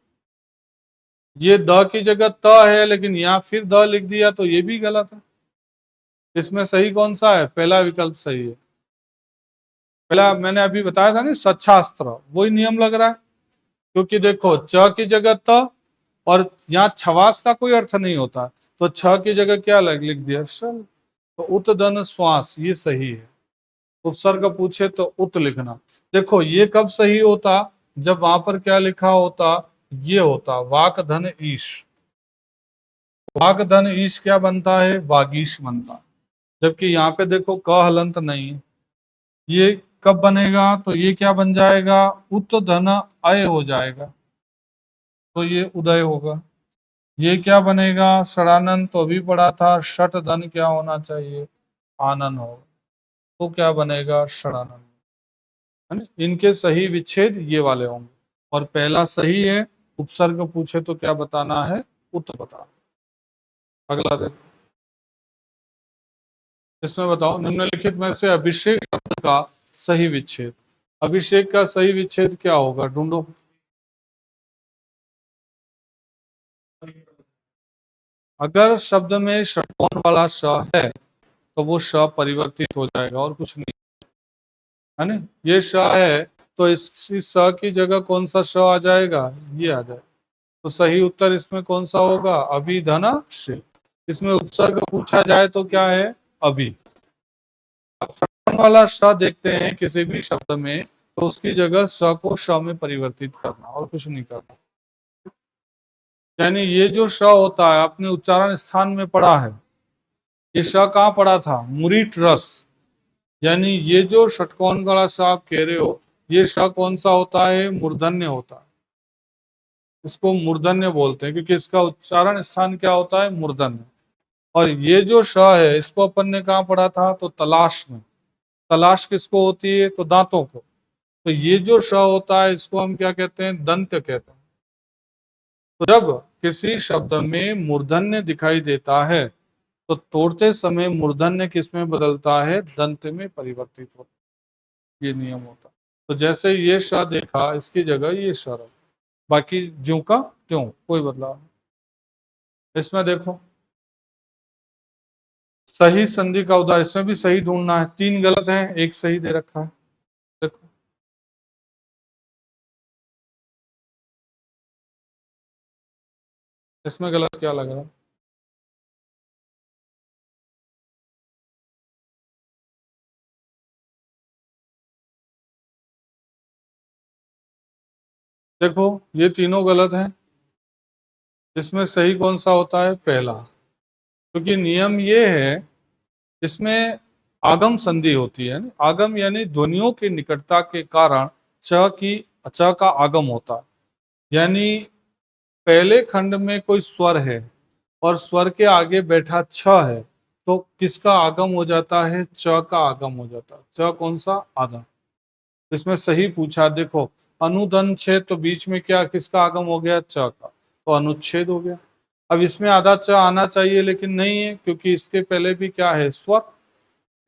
Speaker 1: ये द की जगह त है, लेकिन यहाँ फिर द लिख दिया, तो ये भी गलत है। इसमें सही कौन सा है? पहला विकल्प सही है। पहला मैंने अभी बताया था ना, सच्छास्त्र, वही नियम लग रहा है। क्योंकि देखो, च की जगह त, और यहाँ छवास का कोई अर्थ नहीं होता, तो छ की जगह क्या लिख दिया? सल। तो उत धन श्वास, ये सही है। उपसर्ग पूछे तो उत लिखना। देखो ये कब सही होता? जब वहां पर क्या लिखा होता? ये होता वाक धन ईश। वाक धन ईश क्या बनता है? वागीश बनता। जबकि यहाँ पे देखो क हलंत नहीं है। ये कब बनेगा? तो ये क्या बन जाएगा? उत धन अय हो जाएगा, तो ये उदय होगा। ये क्या बनेगा? षडानंद तो अभी पढ़ा था, षट धन क्या होना चाहिए? आनंद होगा। तो क्या बनेगा? षडानंद। है ना? इनके सही विच्छेद ये वाले होंगे। और पहला सही है। उपसर्ग पूछे तो क्या बताना है? उत बताना। अगला देखो, इसमें बताओ निम्नलिखित में से अभिषेक शब्द का सही विच्छेद। अभिषेक का सही विच्छेद क्या होगा? ढूंढो। अगर शब्द में षट्कोण वाला श है तो वो श परिवर्तित हो जाएगा, और कुछ नहीं। है ना? ये श है, तो इस स की जगह कौन सा श आ जाएगा? ये आ जाएगा। तो सही उत्तर इसमें कौन सा होगा? अभिधन से। इसमें उपसर्ग पूछा जाए तो क्या है? अभी। अब षट्कोण वाला श देखते हैं किसी भी शब्द में, तो उसकी जगह स को श में परिवर्तित करना, और कुछ नहीं करना। यानी ये जो श होता है, अपने उच्चारण स्थान में पढ़ा है। ये श कहाँ पढ़ा था? मुरीट रस। यानी ये जो षटकोण वाला श आप कह रहे हो, ये श कौन सा होता है? मूर्धन्य होता है। इसको मूर्धन्य बोलते हैं, क्योंकि इसका उच्चारण स्थान क्या होता है? मूर्धन्य। और ये जो श है, इसको अपन ने कहाँ पढ़ा था? तो तलाश में। तलाश किसको होती है? तो दांतों को। तो ये जो श होता है, इसको हम क्या कहते हैं? दंत कहते हैं। तो जब किसी शब्द में मूर्धन्य दिखाई देता है, तो तोड़ते समय मूर्धन्य किस में बदलता है? दंत में परिवर्तित होता है। ये नियम होता है। तो जैसे ये श देखा, इसकी जगह ये श रहा। बाकी ज्यों का त्यों, कोई बदलाव नहीं। इसमें देखो, सही संधि का उदाहरण, इसमें भी सही ढूंढना है। तीन गलत है, एक सही दे रखा है। देखो, इसमें गलत क्या लग रहा है? देखो, ये तीनों गलत हैं। इसमें सही कौन सा होता है? पहला। क्योंकि नियम ये है, इसमें आगम संधि होती है। आगम यानी ध्वनियों की निकटता के कारण च का आगम होता है। यानी पहले खंड में कोई स्वर है, और स्वर के आगे बैठा छ है, तो किसका आगम हो जाता है? च का आगम हो जाता है। च कौन सा? आगम। इसमें सही पूछा, देखो अनुदन छेद, तो बीच में क्या किसका आगम हो गया? च का, तो अनुच्छेद हो गया। अब इसमें आधा च आना चाहिए, लेकिन नहीं है, क्योंकि इसके पहले भी क्या है? स्वर।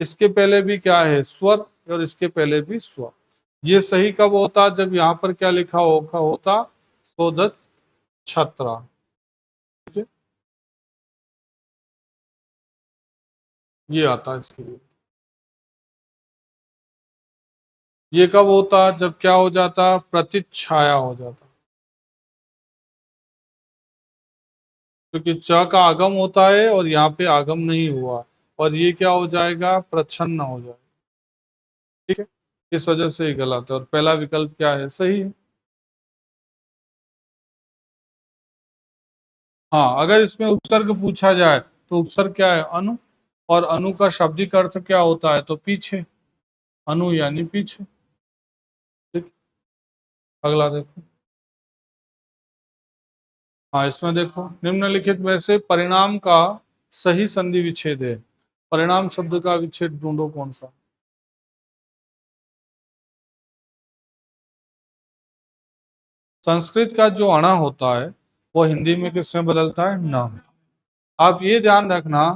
Speaker 1: इसके पहले भी क्या है? स्वर। और इसके पहले भी स्वर। ये सही कब होता? जब यहाँ पर क्या लिखा होता? सोदत छत्रा। ठीक है? ये आता है इसके लिए। ये कब होता? जब क्या हो जाता? प्रतिच्छाया हो जाता। क्योंकि च का आगम होता है और यहाँ पे आगम नहीं हुआ, और ये क्या हो जाएगा, प्रच्छन्न हो जाएगा। ठीक है, इस वजह से ये गलत है, और पहला विकल्प क्या है, सही है। हाँ, अगर इसमें उपसर्ग पूछा जाए तो उपसर्ग क्या है, अनु, और अनु का शाब्दिक अर्थ क्या होता है, तो पीछे, अनु यानी पीछे। ठीक, अगला देखो। हाँ, इसमें देखो, निम्नलिखित में से परिणाम का सही संधि विच्छेद है। परिणाम शब्द का विच्छेद ढूंढो कौन सा। संस्कृत का जो अणा होता है वो हिंदी में किसमें बदलता है, न। आप ये ध्यान रखना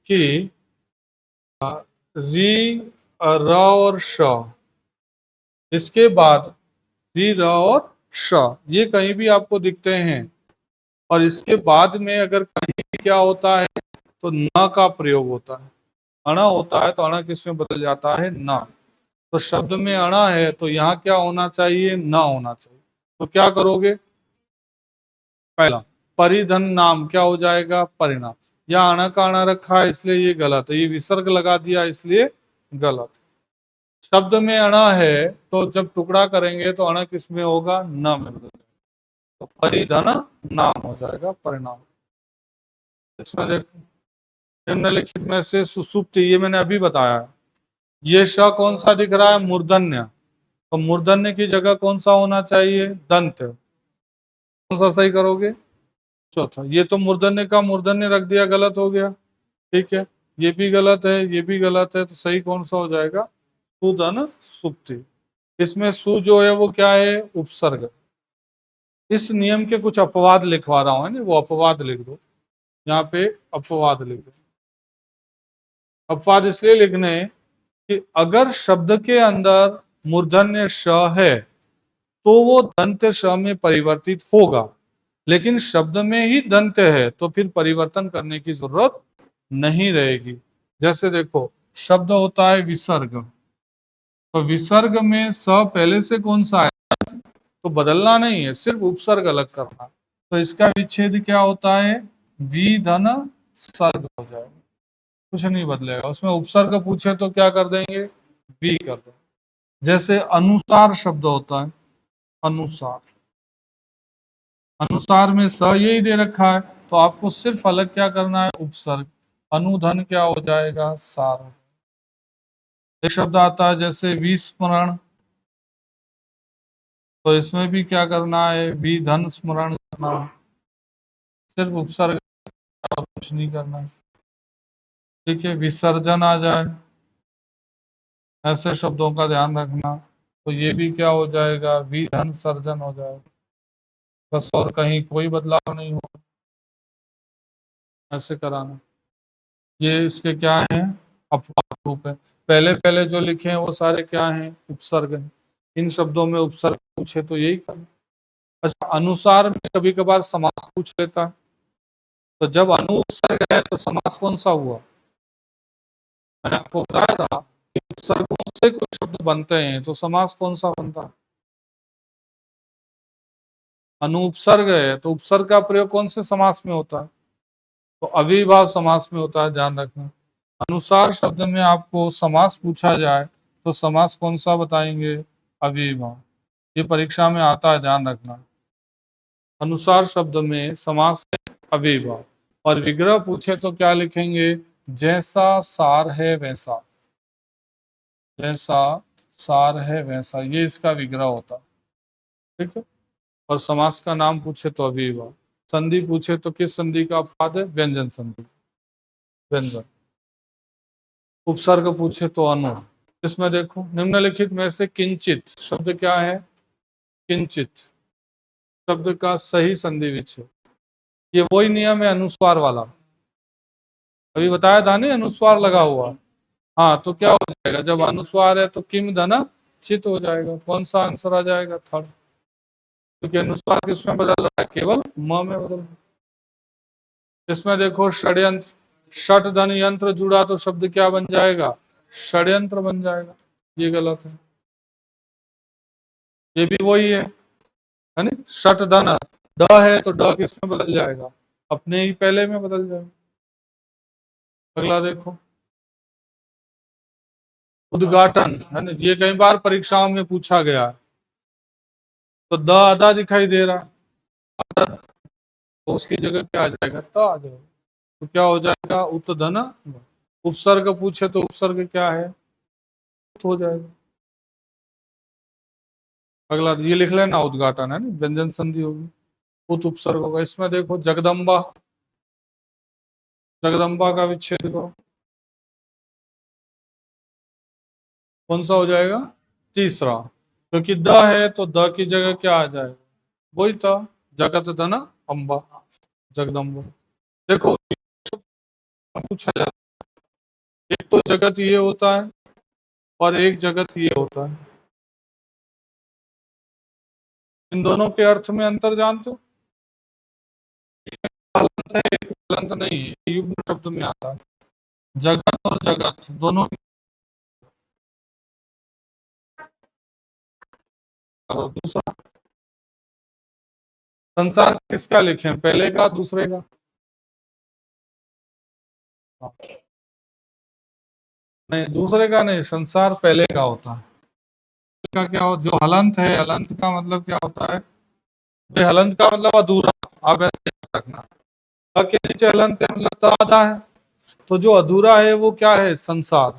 Speaker 1: कि री, र और श, इसके बाद री, र और श, ये कहीं भी आपको दिखते हैं, और इसके बाद में अगर कहीं भी क्या होता है तो न का प्रयोग होता है। अणा होता है तो अणा किसमें बदल जाता है, न। तो शब्द में अणा है तो यहाँ क्या होना चाहिए, न होना चाहिए। तो क्या करोगे, पहला परिधन नाम क्या हो जाएगा, परिणाम। यहाँ अणा का अणा रखा है इसलिए ये गलत है, ये विसर्ग लगा दिया इसलिए गलत। शब्द में अणा है तो जब टुकड़ा करेंगे तो अणा किसमें होगा, न में बदल जाएगा, तो परिधन नाम हो जाएगा परिणाम। इसमें देखो, निम्नलिखित में से सुसुप्ति, ये मैंने अभी बताया, ये श कौन सा दिख रहा है, मूर्धन्य, तो मूर्धन्य की जगह कौन सा होना चाहिए, दंत। कौन सा सही करोगे, चौथा। ये तो मूर्धन्य का मूर्धन्य रख दिया, गलत हो गया। ठीक है, ये भी गलत है, ये भी गलत है, तो सही कौन सा हो जाएगा, सुधन सुप्ति। इसमें सु जो है वो क्या है, उपसर्ग। इस नियम के कुछ अपवाद लिखवा रहा हूं, है ना, वो अपवाद लिख दो यहाँ पे, अपवाद लिख दो। अपवाद इसलिए लिखने कि अगर शब्द के अंदर मूर्धन्य श है तो वो दंत श में परिवर्तित होगा, लेकिन शब्द में ही दंत है तो फिर परिवर्तन करने की जरूरत नहीं रहेगी। जैसे देखो, शब्द होता है विसर्ग, तो विसर्ग में स पहले से कौन सा है, तो बदलना नहीं है, सिर्फ उपसर्ग अलग करना। तो इसका विच्छेद क्या होता है, वी धन सर्ग हो जाएगा, कुछ नहीं बदलेगा। उसमें उपसर्ग पूछे तो क्या कर देंगे, वी कर देंगे। जैसे अनुसार शब्द होता है, अनुसार, अनुसार में स यही दे रखा है, तो आपको सिर्फ अलग क्या करना है, उपसर्ग। अनुधन क्या हो जाएगा, सार। एक शब्द आता है जैसे विस्मरण, तो इसमें भी क्या करना है, विधन स्मरण करना है, सिर्फ उपसर्ग और कुछ नहीं करना है। ठीक है, विसर्जन आ जाए, ऐसे शब्दों का ध्यान रखना, तो ये भी क्या हो जाएगा, विधन सर्जन हो जाएगा, बस, और कहीं कोई बदलाव नहीं हो, ऐसे कराना। ये इसके क्या है, अपवाद रूप है। पहले पहले जो लिखे हैं वो सारे क्या हैं, उपसर्ग हैं। इन शब्दों में उपसर्ग पूछे तो यही करना। अच्छा, अनुसार में कभी कभार समास पूछ लेता है, तो जब अनु उपसर्ग है तो समास कौन सा हुआ, मैंने आपको बताया था कि उपसर्गों से कुछ शब्द बनते हैं, तो समास कौन सा बनता है, अनु उपसर्ग है तो उपसर्ग का प्रयोग कौन से समास में होता है, तो अविभाव समास में होता है, ध्यान रखना। अनुसार शब्द में आपको समास पूछा जाए तो समास कौन सा बताएंगे, अविभाव। ये परीक्षा में आता है, ध्यान रखना। अनुसार शब्द में समास है अविभाव, और विग्रह पूछे तो क्या लिखेंगे, जैसा सार है वैसा, जैसा सार है वैसा, ये इसका विग्रह होता है। ठीक है, और समास का नाम पूछे तो अविभाव। संधि पूछे तो किस संधि का अपवाद है, व्यंजन संधि, व्यंजन। उपसर्ग पूछे तो अनु। इसमें देखो, निम्नलिखित में से किंचित शब्द क्या है, किंचित शब्द का सही संधि विच्छेद। ये वही नियम है अनुस्वार वाला, अभी बताया था नहीं, अनुस्वार लगा हुआ। हाँ, तो क्या हो जाएगा, जब अनुस्वार है तो किम धन चित हो जाएगा। कौन सा आंसर आ जाएगा, थर्ड, क्योंकि अनुस्वार किसमें बदल रहा है, केवल म में बदल रहा है। इसमें देखो, षड्यंत्र, षट धन यंत्र जुड़ा तो शब्द क्या बन जाएगा, षड्यंत्र बन जाएगा, ये गलत है। ये भी वही है ना, षट धन, ड है तो ड किसमें बदल जाएगा, अपने ही पहले में बदल जाएगा। अगला देखो, उद्घाटन है ना, ये कई बार परीक्षाओं में पूछा गया है। तो द आधा दिखाई दे रहा है, तो उसकी जगह क्या आ जाएगा, त आ जाएगा। तो क्या हो जाएगा, उत्तधन। उपसर्ग पूछे तो उपसर्ग क्या है, उत हो जाएगा। अगला ये लिख लेना, उद्घाटन है ना, व्यंजन संधि होगी, उत उपसर्ग होगा। इसमें देखो, जगदम्बा, जगदम्बा का विच्छेद करो, कौन सा हो जाएगा, तीसरा। क्योंकि द है तो द की जगह क्या आ जाएगा, वही था, जगत धन अम्बा, जगदम्बा। देखो, पूछा जाता है, एक तो जगत ये होता है और एक जगत ये होता है, इन दोनों के अर्थ में अंतर जानते हो। हलंत है, एक हलंत नहीं है, युग्म शब्द में आता है। जगत और जगत दोनों। और दूसरा, संसार किसका लिखें, पहले का दूसरे का, नहीं दूसरे का नहीं, संसार पहले का होता है। का क्या हो, जो हलंत है, हलंत का मतलब क्या होता है, ये हलंत का मतलब अधूरा। आप ऐसे याद रखना, अ के नीचे हलंत है मतलब त आधा है, तो जो अधूरा है वो क्या है, संसार।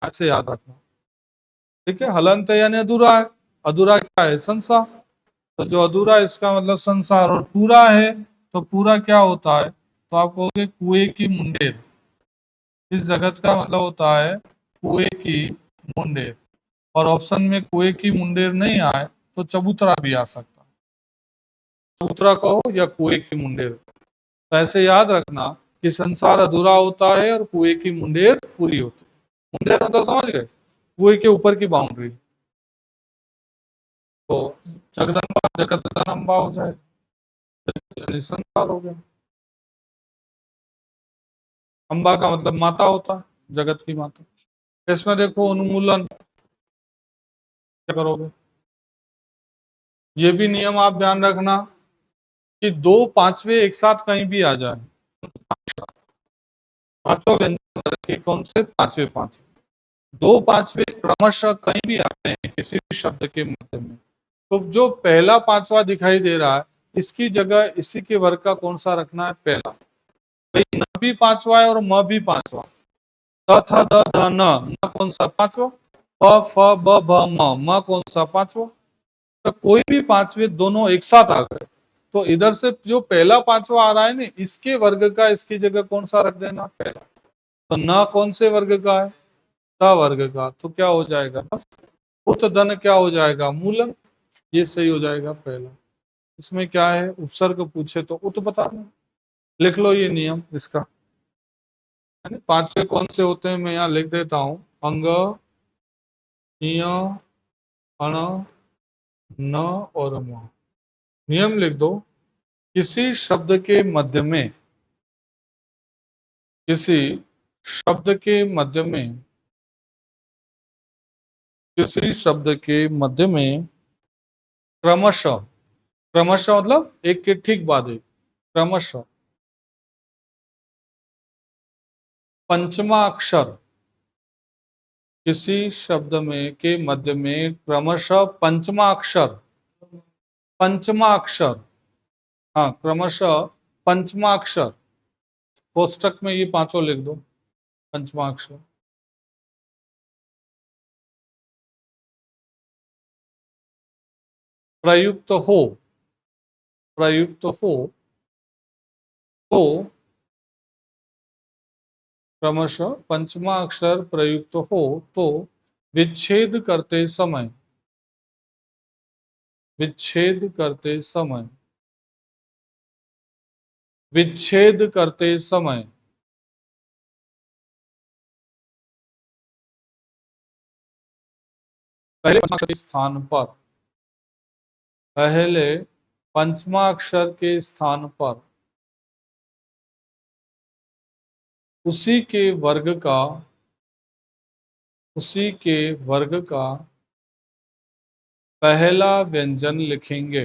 Speaker 1: ऐसे याद रखना, ठीक है। हलंत है यानी अधूरा है, अधूरा क्या है, संसार। तो जो अधूरा है इसका मतलब संसार, और पूरा है तो पूरा क्या होता है, तो आप कहोगे कुएं की मुंडेर। इस जगत का मतलब होता है कुएं की मुंडेर। और ऑप्शन में कुएं की मुंडेर नहीं आए तो चबूतरा भी आ सकता है, चबूतरा कहो या कुएं की मुंडेर। तो ऐसे याद रखना कि संसार अधूरा होता है और कुएं की मुंडेर पूरी होती है। मुंडेर मतलब समझ गए, कुएं के ऊपर की बाउंड्री। तो जगदम्बा जगत जगदम्बा हो जाए, यानी संसार हो गया। अम्बा का मतलब माता होता है, जगत की माता। इसमें देखो, उन्मूलन क्या करोगे, ये भी नियम आप ध्यान रखना कि दो पांचवे एक साथ कहीं भी आ जाए, पांचों व्यंजन वर्ग के कौन से पांचवे, पांचवे दो पांचवे क्रमशः कहीं भी आते हैं किसी भी शब्द के मध्य में, तो जो पहला पांचवा दिखाई दे रहा है इसकी जगह इसी के वर्ग का कौन सा रखना है, पहला। भाई न भी पांचवा है और म भी पांचवा, त थ द ध न, न कौन सा पांचवा, प फ ब भ म कौन सा पांचवा। तो कोई भी पांचवे दोनों एक साथ आ गए, तो इधर से जो पहला पांचवा आ रहा है ना, इसके वर्ग का इसकी जगह कौन सा रख देना, पहला। तो न कौन से वर्ग का है, स वर्ग का, तो क्या हो जाएगा बस, उत धन क्या हो जाएगा, मूलन। ये सही हो जाएगा पहला। इसमें क्या है, उपसर्ग पूछे तो उत बता दें, लिख लो ये नियम इसका, है ना। पांचवे कौन से होते हैं मैं यहाँ लिख देता हूँ, अंग, इय, अण, न और म। नियम लिख दो, किसी शब्द के मध्य में, किसी शब्द के मध्य में, किसी शब्द के मध्य में क्रमशः, क्रमशः मतलब एक के ठीक बाद एक, क्रमशः पंचमा अक्षर, किसी शब्द में के मध्य में क्रमशः पंचमा अक्षर, पंचमा अक्षर, हाँ क्रमशः पंचमा अक्षर, कोष्टक में ये पांचों लिख दो, पंचमा अक्षर। प्रयुक्त हो, प्रयुक्त हो तो, क्रमशः पंचमा अक्षर प्रयुक्त हो तो विच्छेद करते समय, विच्छेद करते समय, विच्छेद करते समय पहले पंचमाक्षर के स्थान पर, पहले पंचमाक्षर के स्थान पर उसी के वर्ग का, उसी के वर्ग का पहला व्यंजन लिखेंगे,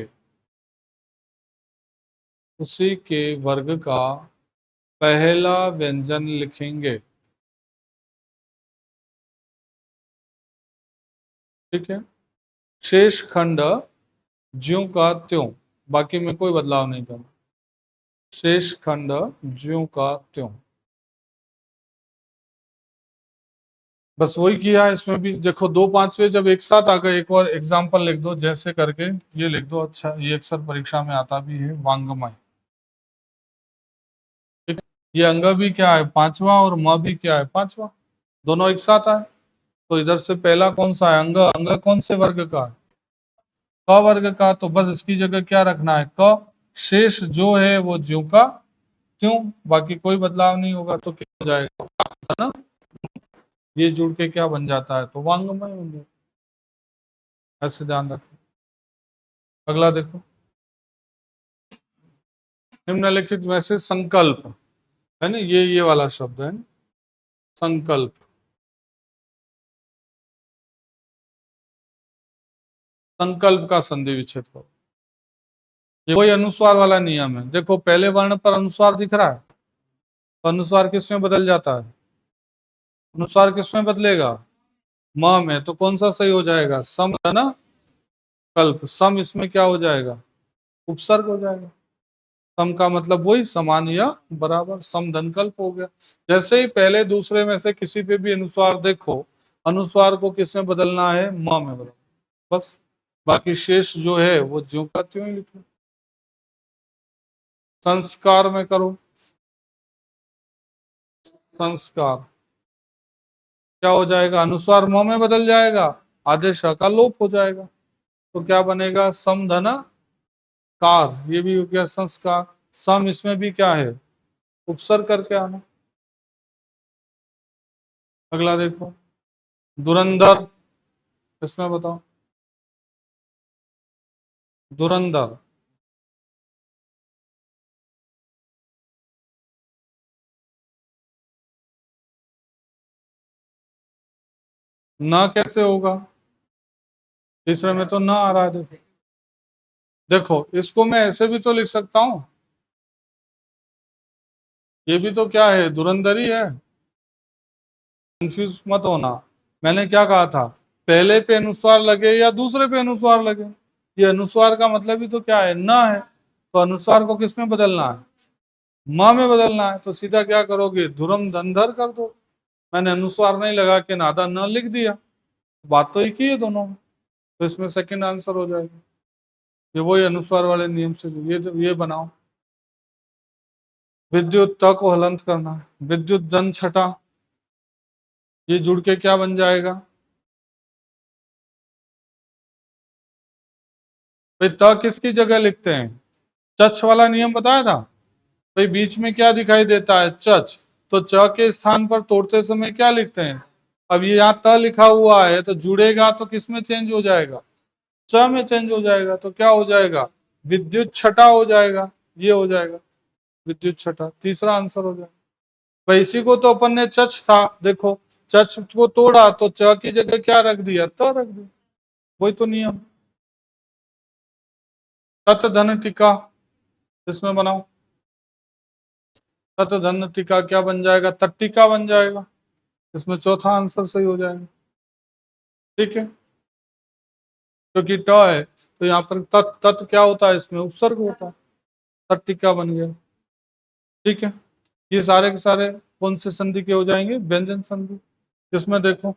Speaker 1: उसी के वर्ग का पहला व्यंजन लिखेंगे। ठीक है। शेष खंड ज्यों का त्यों, बाकी में कोई बदलाव नहीं करना। शेष खंड ज्यों का त्यों, बस वही किया है। इसमें भी देखो 2/5 जब एक साथ आ गए, एक और एग्जाम्पल लिख दो जैसे करके, ये लिख दो। अच्छा, ये अक्सर परीक्षा में आता भी है, वांगमय। ठीक है? ये अंग भी क्या है, 5वां, और म भी क्या है, 5वां, दोनों एक साथ आए। तो इधर से पहला कौन सा है, अंग। अंग कौन से वर्ग का है, क वर्ग का। तो बस इसकी जगह क्या रखना है, क। शेष जो है वो ज्यों का त्यों, बाकी कोई बदलाव नहीं होगा। तो क्या हो जाएगा, है ना, ये जुड़ के क्या बन जाता है, तो वांगमय बन जाता है। ऐसे ध्यान रखो। अगला देखो, निम्नलिखित में से संकल्प, है ना, ये वाला शब्द है ना, संकल्प। संकल्प का संधि विच्छेद करो। ये कोई अनुस्वार वाला नियम है। देखो पहले वर्ण पर अनुस्वार दिख रहा है, तो अनुस्वार किसमें बदल जाता है, अनुस्वार किसमें बदलेगा, म में। तो कौन सा सही हो जाएगा, सम, है ना, कल्प। सम इसमें क्या हो जाएगा, उपसर्ग हो जाएगा। सम का मतलब वही, समान या बराबर, समधन कल्प हो गया। जैसे ही पहले दूसरे में से किसी पे भी अनुस्वार देखो, अनुस्वार को किसमें बदलना है, म में बदलना, बस। बाकी शेष जो है वो ज्यों का त्यों ही लिखो। संस्कार में करो, संस्कार क्या हो जाएगा, अनुस्वार म में बदल जाएगा, आदेश का लोप हो जाएगा। तो क्या बनेगा, समधना कार, ये भी हो गया संस्कार। सम इसमें भी क्या है, उपसर्ग करके आना। अगला देखो, धुरंधर, इसमें बताओ, धुरंधर। ना कैसे होगा, तीसरे में तो ना आ रहा है। देखो, देखो इसको मैं ऐसे भी तो लिख सकता हूं, ये भी तो क्या है, धुरंधर ही है। कंफ्यूज मत होना, मैंने क्या कहा था, पहले पे अनुस्वार लगे या दूसरे पे अनुस्वार लगे। ये अनुस्वार का मतलब ही तो क्या है, ना है। तो अनुस्वार को किस में बदलना है, माँ में बदलना है। तो सीधा क्या करोगे, धुरम धंधर कर दो। मैंने अनुस्वार नहीं लगा के नादा न लिख दिया, बात तो एक ही है दोनों में। तो इसमें सेकंड आंसर हो जाएगा। ये वही अनुस्वार वाले नियम से ये बनाओ। विद्युत त को हलंत करना है, विद्युत जन छठा, ये जुड़ के क्या बन जाएगा, भाई त किसकी जगह लिखते हैं, चच वाला नियम बताया था। भाई बीच में क्या दिखाई देता है, चच। तो च के स्थान पर तोड़ते समय क्या लिखते हैं, अब ये यहाँ त लिखा हुआ है, तो जुड़ेगा तो किस में चेंज हो जाएगा, च में चेंज हो जाएगा। तो क्या हो जाएगा, विद्युत छठा हो जाएगा, ये हो जाएगा विद्युत छठा, तीसरा आंसर हो जाएगा। भाई इसी को तो अपन ने चच था, देखो चच को तोड़ा तो च की जगह क्या रख दिया, त रख दिया, वही तो नियम। तत् धन टीका, इसमें बनाओ, तत् धन टीका क्या बन जाएगा, तट्टिका बन जाएगा। इसमें चौथा आंसर सही हो जाएगा। ठीक है, क्योंकि ट है तो यहाँ पर तत्, तत् क्या होता है, इसमें उपसर्ग होता है, तट्टिका बन गया। ठीक है, ये सारे के सारे कौन से संधि के हो जाएंगे, व्यंजन संधि। इसमें देखो,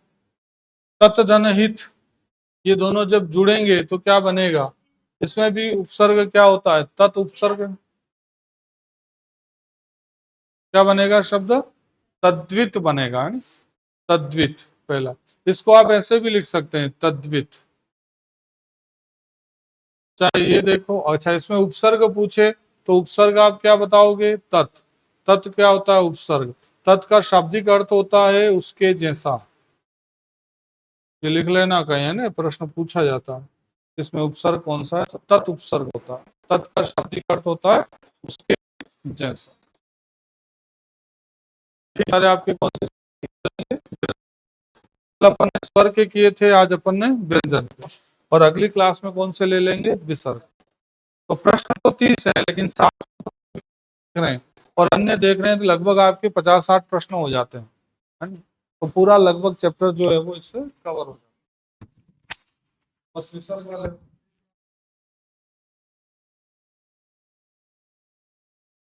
Speaker 1: तत् धन हित, ये दोनों जब जुड़ेंगे तो क्या बनेगा, इसमें भी उपसर्ग क्या होता है, तत् उपसर्ग। क्या बनेगा शब्द, तद्वित बनेगा, है ना? तद्वित पहला, इसको आप ऐसे भी लिख सकते हैं, तद्वित। चाहे ये देखो, अच्छा इसमें उपसर्ग पूछे तो उपसर्ग आप क्या बताओगे, तत्। तत् क्या होता है, उपसर्ग। तत् का शाब्दिक अर्थ होता है उसके जैसा, ये लिख लेना कहीं, है ना, प्रश्न पूछा जाता है इसमें उपसर्ग कौन सा है, तो तत् उपसर्ग होता है। तत् का शाब्दिक अर्थ होता है उसके जैसा। ये सारे आपके कौन से, कल अपन ने स्वर के किए थे, आज अपन ने व्यंजन के, और अगली क्लास में कौन से ले लेंगे, विसर्ग। तो प्रश्न तो 30 है, लेकिन रहे हैं और अन्य देख रहे हैं तो लगभग आपके 50-60 प्रश्न हो जाते हैं, है ना। तो पूरा लगभग चैप्टर जो है वो इससे कवर हो जाता है। बस विसर्ग वाले